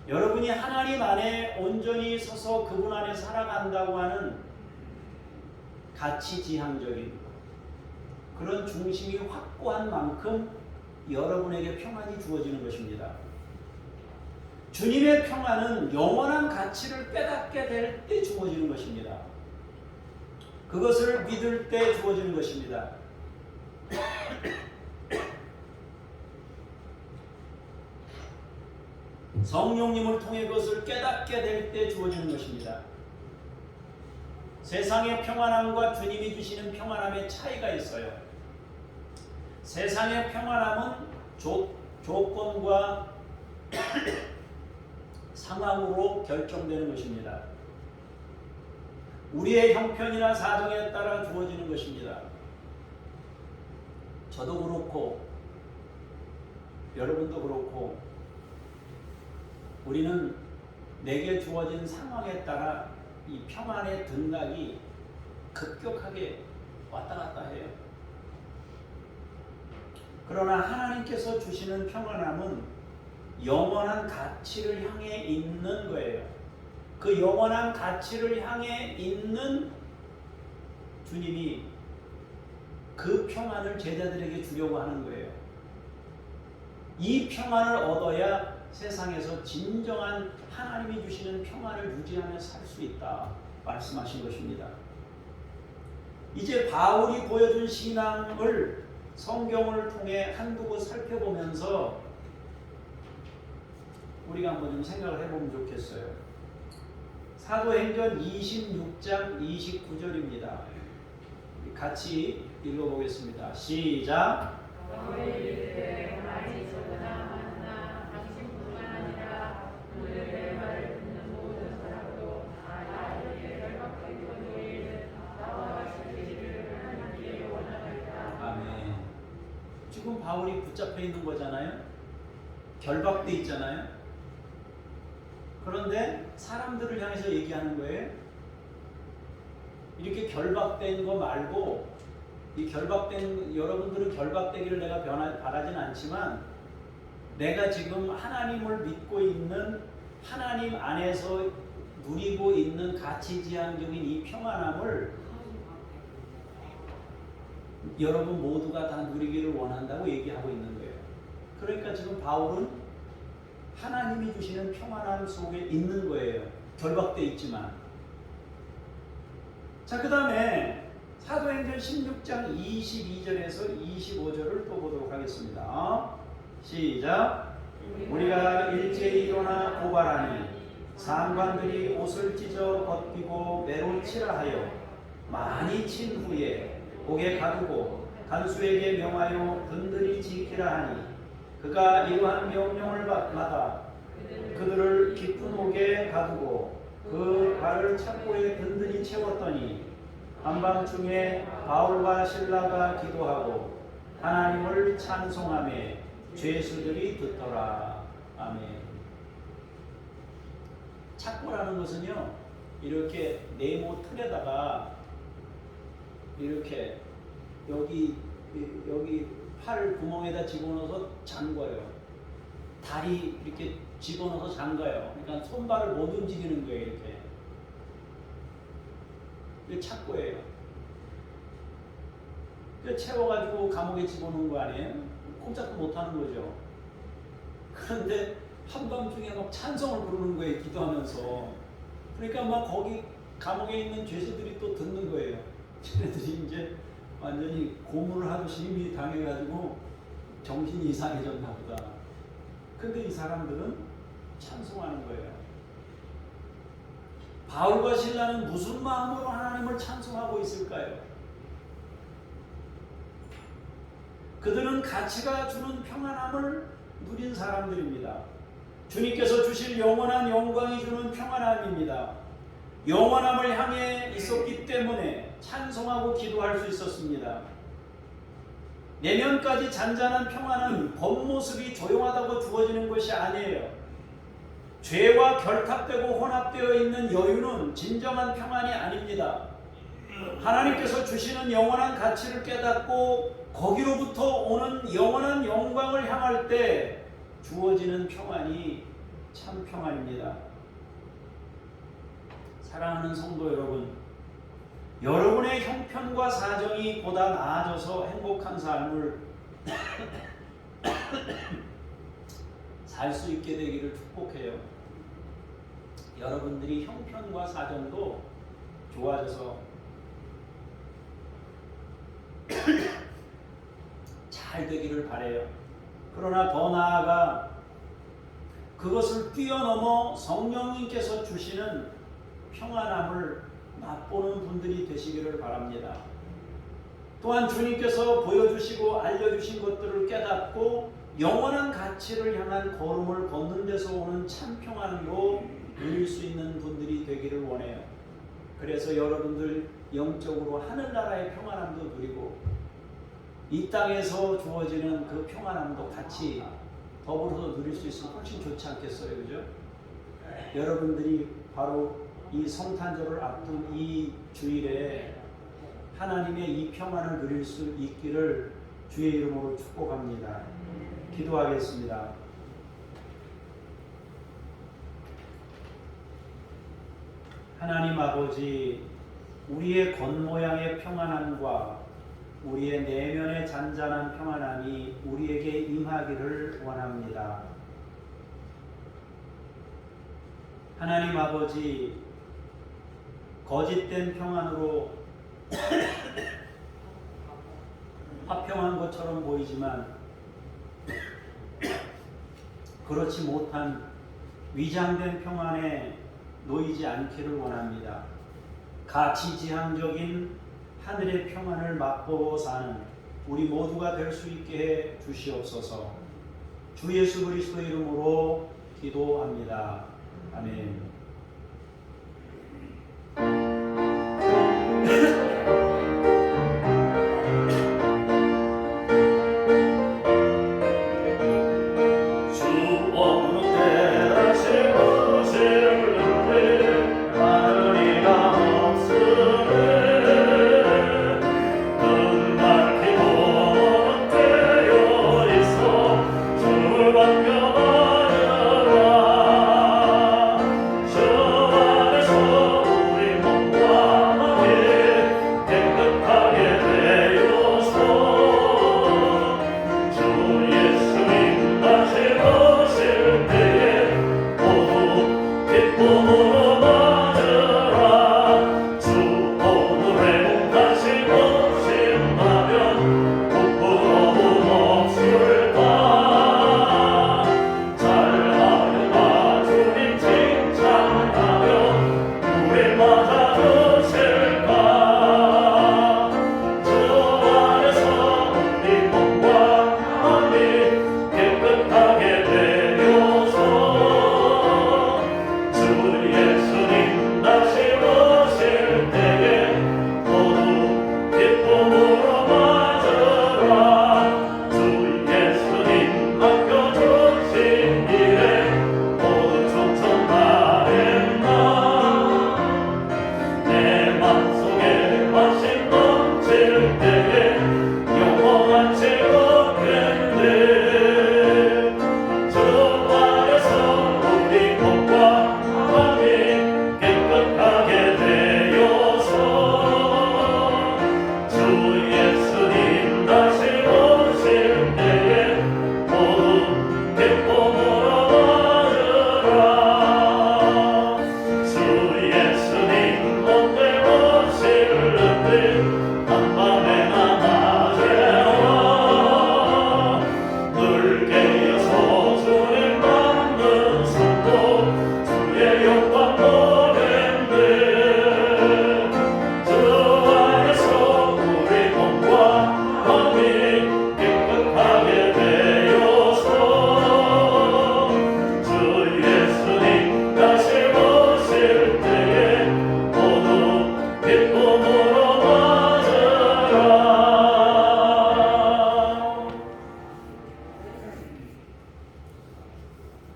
Speaker 1: 여러분이 하나님 안에 온전히 서서 그분 안에 살아간다고 하는 가치지향적인 그런 중심이 확고한 만큼 여러분에게 평안이 주어지는 것입니다. 주님의 평안은 영원한 가치를 깨닫게 될 때 주어지는 것입니다. 그것을 믿을 때 주어지는 것입니다. 성령님을 통해 그것을 깨닫게 될 때 주어지는 것입니다. 세상의 평안함과 주님이 주시는 평안함의 차이가 있어요. 세상의 평안함은 조건과 상황으로 결정되는 것입니다. 우리의 형편이나 사정에 따라 주어지는 것입니다. 저도 그렇고 여러분도 그렇고 우리는 내게 주어진 상황에 따라 이 평안의 등락이 급격하게 왔다 갔다 해요. 그러나 하나님께서 주시는 평안함은 영원한 가치를 향해 있는 거예요. 그 영원한 가치를 향해 있는 주님이 그 평안을 제자들에게 주려고 하는 거예요. 이 평안을 얻어야 세상에서 진정한 하나님이 주시는 평안을 유지하며 살 수 있다 말씀하신 것입니다. 이제 바울이 보여준 신앙을 성경을 통해 한두 곳 살펴보면서 우리가 한번 좀 생각을 해보면 좋겠어요. 사도행전 26장 29절입니다. 같이 읽어보겠습니다. 시작.
Speaker 4: 너희들의 말이 적으나 많으나 당신뿐만 아니라 오늘 내 말을 듣는 모든 사람도 나에게 결박된 너희는 나와 같이 되기를 하나님께 원하나이다.
Speaker 1: 아멘. 지금 바울이 붙잡혀 있는 거잖아요. 결박돼 있잖아요. 그런데 사람들을 향해서 얘기하는 거예요. 이렇게 결박된 거 말고, 이 결박된, 여러분들은 결박되기를 내가 바라진 않지만, 내가 지금 하나님을 믿고 있는, 하나님 안에서 누리고 있는 가치지향적인 이 평안함을 여러분 모두가 다 누리기를 원한다고 얘기하고 있는 거예요. 그러니까 지금 바울은 하나님이 주시는 평안함 속에 있는 거예요. 결박돼 있지만. 자, 그 다음에 사도행전 16장 22절에서 25절을 또 보도록 하겠습니다. 시작. 우리가 일제히 일어나 고발하니 상관들이 옷을 찢어 벗기고 매로 치라 하여 많이 친 후에 옥에 가두고 간수에게 명하여 든든히 지키라 하니 그가 이러한 명령을 받아 그들을 깊은 옥에 가두고 그 발을 착고에 든든히 채웠더니 한밤중에 바울과 실라가 기도하고 하나님을 찬송하며 죄수들이 듣더라. 아멘. 착고라는 것은요, 이렇게 네모 틀에다가 이렇게 여기 팔 구멍에다 집어넣어서 잠궈요. 다리 이렇게 집어넣어서 잠가요. 그러니까 손발을 못 움직이는 거예요. 이게 착고예요. 채워가지고 감옥에 집어넣은 거 아니에요? 꼼짝도 못하는 거죠. 그런데 한밤중에 막 찬송을 부르는 거예요. 기도하면서. 그러니까 막 거기 감옥에 있는 죄수들이 또 듣는 거예요. 쟤네들이 이제 완전히 고문을 하듯이 힘이 당해가지고 정신이 이상해졌나 보다. 근데 이 사람들은 찬송하는 거예요. 바울과 실라는 무슨 마음으로 하나님을 찬송하고 있을까요? 그들은 가치가 주는 평안함을 누린 사람들입니다. 주님께서 주실 영원한 영광이 주는 평안함입니다. 영원함을 향해 있었기 때문에 찬송하고 기도할 수 있었습니다. 내면까지 잔잔한 평안은 겉모습이 조용하다고 주어지는 것이 아니에요. 죄와 결탁되고 혼합되어 있는 여유는 진정한 평안이 아닙니다. 하나님께서 주시는 영원한 가치를 깨닫고 거기로부터 오는 영원한 영광을 향할 때 주어지는 평안이 참 평안입니다. 사랑하는 성도 여러분, 여러분의 형편과 사정이 보다 나아져서 행복한 삶을 살 수 있게 되기를 축복해요. 여러분들이 형편과 사정도 좋아져서 잘 되기를 바라요. 그러나 더 나아가 그것을 뛰어넘어 성령님께서 주시는 평안함을 맛보는 분들이 되시기를 바랍니다. 또한 주님께서 보여주시고 알려주신 것들을 깨닫고 영원한 가치를 향한 걸음을 걷는 데서 오는 참 평안으로 누릴 수 있는 분들이 되기를 원해요. 그래서 여러분들 영적으로 하늘나라의 평안함도 누리고 이 땅에서 주어지는 그 평안함도 같이 더불어서 누릴 수 있으면 훨씬 좋지 않겠어요? 그죠? 여러분들이 바로 이 성탄절을 앞둔 이 주일에 하나님의 이 평안을 누릴 수 있기를 주의 이름으로 축복합니다. 기도하겠습니다. 하나님 아버지, 우리의 겉모양의 평안함과 우리의 내면의 잔잔한 평안함이 우리에게 임하기를 원합니다. 하나님 아버지, 거짓된 평안으로 화평한 것처럼 보이지만 그렇지 못한 위장된 평안에 놓이지 않기를 원합니다. 가치지향적인 하늘의 평안을 맛보고 사는 우리 모두가 될 수 있게 해 주시옵소서. 주 예수 그리스도 이름으로 기도합니다. 아멘.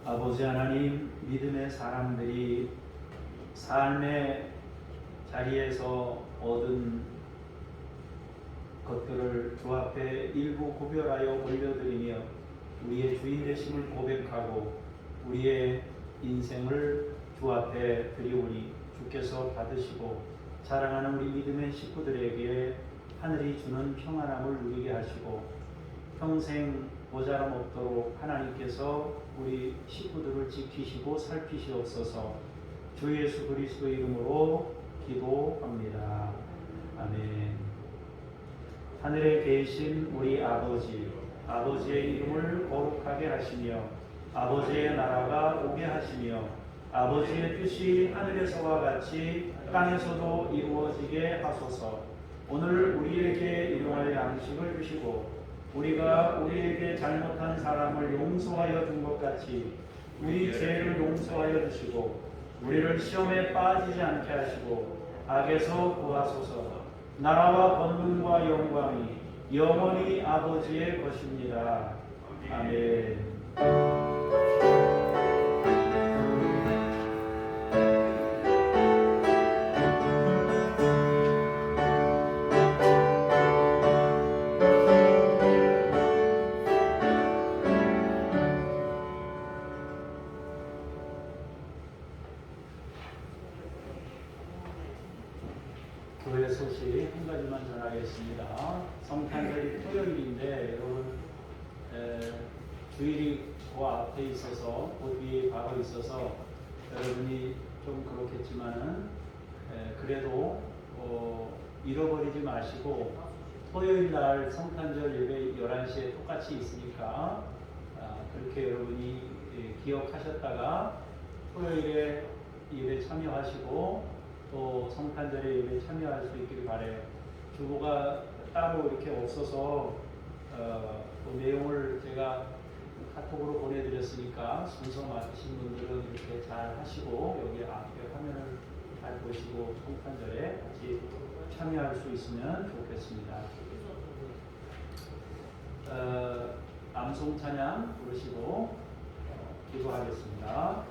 Speaker 1: 아버지 하나님, 믿음의 사람들이 삶의 자리에서 얻은 것들을 주 앞에 일부 구별하여 올려드리며 우리의 주인 되심을 고백하고 우리의 인생을 주 앞에 드리오니 주께서 받으시고 자랑하는 우리 믿음의 식구들에게 하늘이 주는 평안함을 누리게 하시고 평생 모자람 없도록 하나님께서 우리 식구들을 지키시고 살피시옵소서. 주 예수 그리스도 이름으로 기도합니다. 아멘. 하늘에 계신 우리 아버지, 아버지의 이름을 거룩하게 하시며 아버지의 나라가 오게 하시며 아버지의 뜻이 하늘에서와 같이 땅에서도 이루어지게 하소서. 오늘 우리에게 일용할 양식을 주시고 우리가 우리에게 잘못한 사람을 용서하여 준 것 같이 우리 죄를 용서하여 주시고 우리를 시험에 빠지지 않게 하시고 악에서 구하소서. 나라와 권능과 영광이 영원히 아버지의 것입니다. 아멘. 교회 소식 한 가지만 전하겠습니다. 성탄절이 토요일인데 여러분 주일이 그 앞에 있어서 그 뒤에 바로 있어서 여러분이 좀 그렇겠지만은 그래도 잃어버리지 마시고 토요일 날 성탄절 예배 11시에 똑같이 있으니까 그렇게 여러분이 기억하셨다가 토요일에 예배 참여하시고 또 성탄절에 예배 참여할 수 있기를 바래요. 주보가 따로 이렇게 없어서 그 내용을 제가 카톡으로 보내드렸으니까 순서 맞으신 분들은 이렇게 잘 하시고 여기 앞에 화면을 잘 보시고 성탄절에 같이 참여할 수 있으면 좋겠습니다. 암송 찬양 부르시고 기도하겠습니다.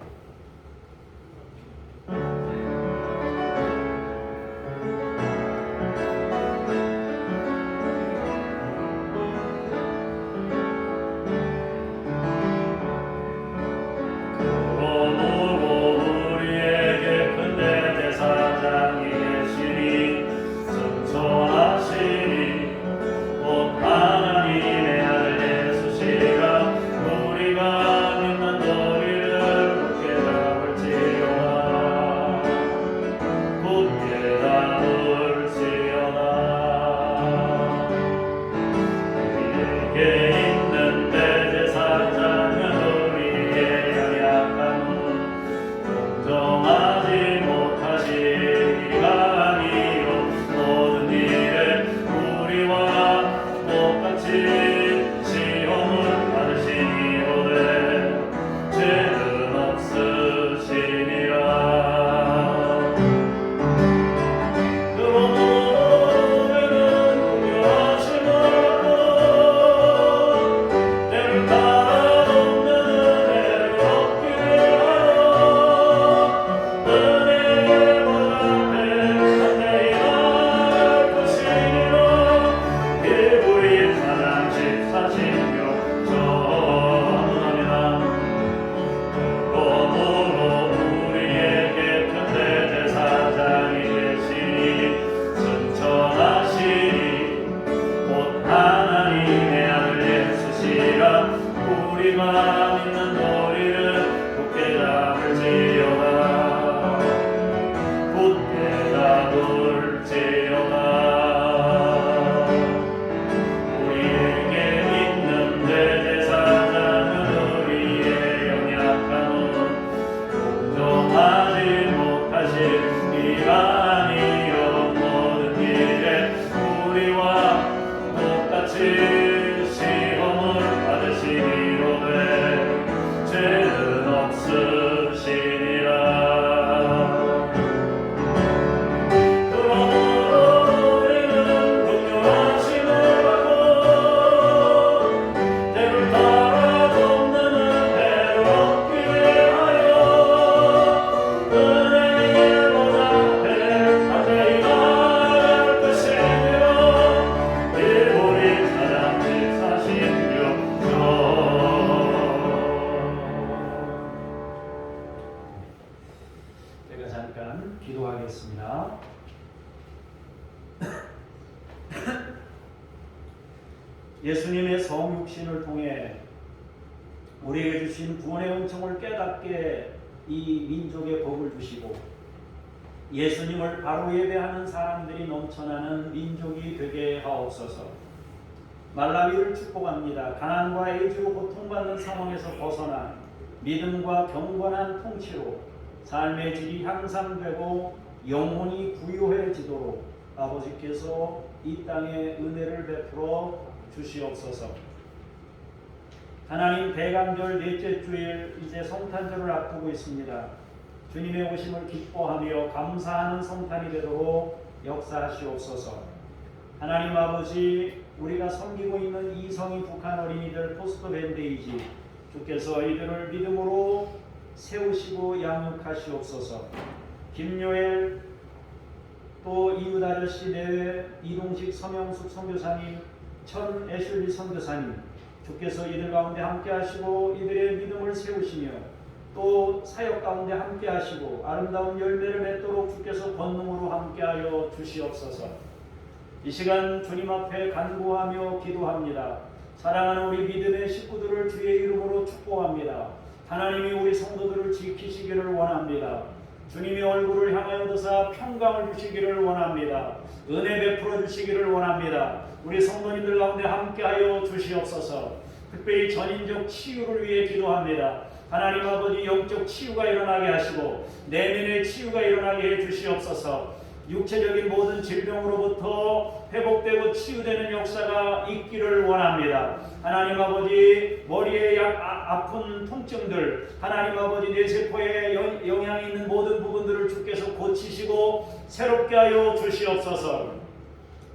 Speaker 1: 기도하겠습니다. 예수님의 성육신을 통해 우리에게 주신 구원의 은총을 깨닫게 이 민족의 복을 주시고 예수님을 바로 예배하는 사람들이 넘쳐나는 민족이 되게 하옵소서. 말라위를 축복합니다. 가난과 애주로 고통받는 상황에서 벗어나 믿음과 경건한 통치로 삶의 질이 향상되고 영혼이 부유해지도록 아버지께서 이 땅에 은혜를 베풀어 주시옵소서. 하나님, 대감절 넷째 주일 이제 성탄절을 앞두고 있습니다. 주님의 오심을 기뻐하며 감사하는 성탄이 되도록 역사하시옵소서. 하나님 아버지, 우리가 섬기고 있는 이성희 북한 어린이들 포스트 밴데이지 주께서 이들을 믿음으로 세우시고 양육하시옵소서. 김요엘 또 이웃 아저씨 내외 이동식 서명숙 선교사님 천 애슐리 선교사님 주께서 이들 가운데 함께 하시고 이들의 믿음을 세우시며 또 사역 가운데 함께 하시고 아름다운 열매를 맺도록 주께서 권능으로 함께하여 주시옵소서. 이 시간 주님 앞에 간구하며 기도합니다. 사랑하는 우리 믿음의 식구들을 주의 이름으로 축복합니다. 하나님이 우리 성도들을 지키시기를 원합니다. 주님의 얼굴을 향하여 드사 평강을 주시기를 원합니다. 은혜 베풀어 주시기를 원합니다. 우리 성도님들 가운데 함께하여 주시옵소서. 특별히 전인적 치유를 위해 기도합니다. 하나님 아버지 영적 치유가 일어나게 하시고 내면의 치유가 일어나게 해 주시옵소서. 육체적인 모든 질병으로부터 회복되고 치유되는 역사가 있기를 원합니다. 하나님 아버지 머리에 아픈 통증들, 하나님 아버지 뇌세포에 영향이 있는 모든 부분들을 주께서 고치시고 새롭게 하여 주시옵소서.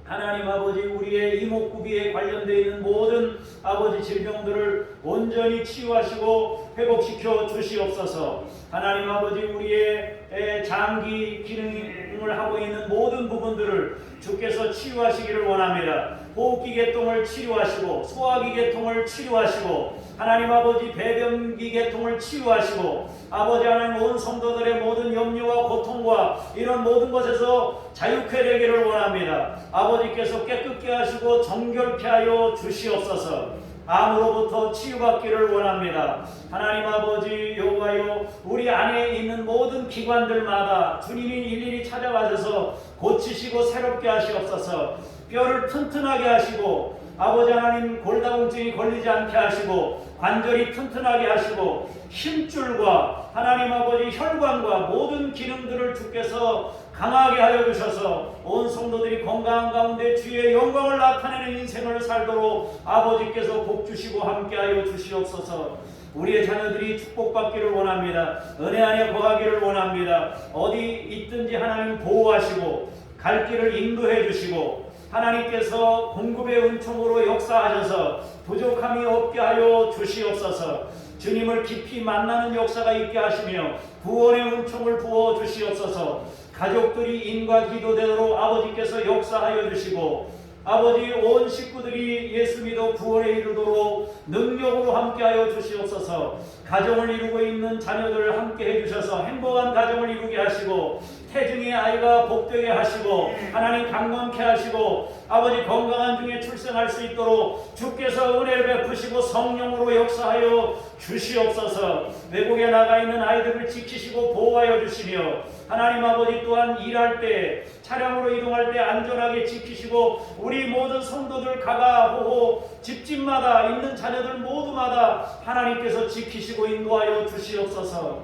Speaker 1: 하나님 아버지 우리의 이목구비에 관련되어 있는 모든 아버지 질병들을 온전히 치유하시고 회복시켜 주시옵소서. 하나님 아버지 우리의 장기 기능을 하고 있는 모든 부분들을 주께서 치유하시기를 원합니다. 호흡기 계통을 치유하시고 소화기 계통을 치유하시고 하나님 아버지 배변기 계통을 치유하시고 아버지 하나님 온 성도들의 모든 염려와 고통과 이런 모든 것에서 자유케 되기를 원합니다. 아버지께서 깨끗게 하시고 정결케 하여 주시옵소서. 암으로부터 치유받기를 원합니다. 하나님 아버지 여호와여 우리 안에 있는 모든 기관들마다 주님이 일일이 찾아가셔서 고치시고 새롭게 하시옵소서. 뼈를 튼튼하게 하시고 아버지 하나님 골다공증이 걸리지 않게 하시고 관절이 튼튼하게 하시고 힘줄과 하나님 아버지 혈관과 모든 기능들을 주께서 강하게 하여 주셔서 온 성도들이 건강한 가운데 주의 영광을 나타내는 인생을 살도록 아버지께서 복 주시고 함께하여 주시옵소서. 우리의 자녀들이 축복받기를 원합니다. 은혜 안에 거하기를 원합니다. 어디 있든지 하나님 보호하시고 갈 길을 인도해 주시고 하나님께서 공급의 은총으로 역사하셔서 부족함이 없게 하여 주시옵소서. 주님을 깊이 만나는 역사가 있게 하시며 구원의 은총을 부어 주시옵소서. 가족들이 인과 기도대로 아버지께서 역사하여 주시고 아버지 온 식구들이 예수 믿어 구원에 이르도록 능력으로 함께하여 주시옵소서. 가정을 이루고 있는 자녀들을 함께 해주셔서 행복한 가정을 이루게 하시고 태중의 아이가 복되게 하시고 하나님 강건케 하시고 아버지 건강한 중에 출생할 수 있도록 주께서 은혜를 베푸시고 성령으로 역사하여 주시옵소서. 외국에 나가 있는 아이들을 지키시고 보호하여 주시며 하나님 아버지 또한 일할 때 차량으로 이동할 때 안전하게 지키시고 우리 모든 성도들 가가호호 집집마다 있는 자녀들 모두마다 하나님께서 지키시고 인도하여 주시옵소서.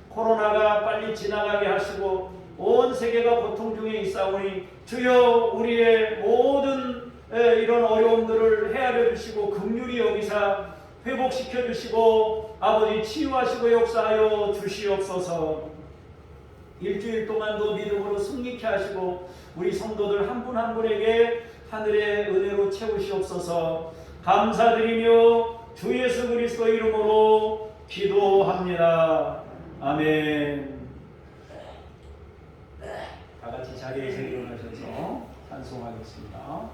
Speaker 1: 코로나가 빨리 지나가게 하시고 온 세계가 고통 중에 있사오니 주여 우리의 모든 이런 어려움들을 헤아려 주시고 긍휼히 여기사 회복시켜 주시고 아버지 치유하시고 역사하여 주시옵소서. 일주일 동안도 믿음으로 승리케 하시고 우리 성도들 한 분 한 분에게 하늘의 은혜로 채우시옵소서. 감사드리며 주 예수 그리스도 이름으로 기도합니다. 아멘. 다 같이 자리에서 일어나셔서 찬송하겠습니다.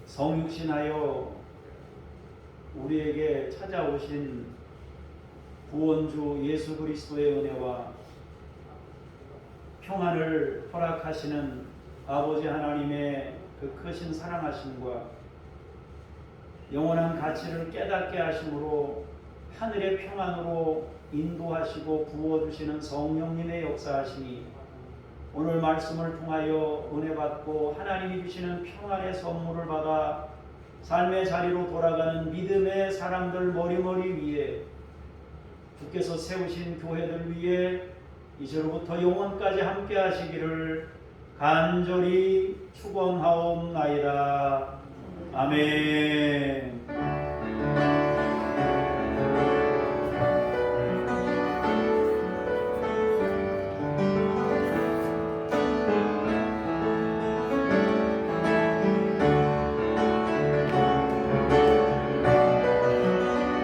Speaker 1: 성육신하여 우리에게 찾아오신 구원주 예수 그리스도의 은혜와 평안을 허락하시는 아버지 하나님의 그 크신 사랑하심과 영원한 가치를 깨닫게 하심으로 하늘의 평안으로 인도하시고 부어주시는 성령님의 역사하시니 오늘 말씀을 통하여 은혜 받고 하나님이 주시는 평안의 선물을 받아 삶의 자리로 돌아가는 믿음의 사람들 머리머리 위에 주께서 세우신 교회들 위에 이제로부터 영원까지 함께 하시기를 간절히 축원하옵나이다. 아멘.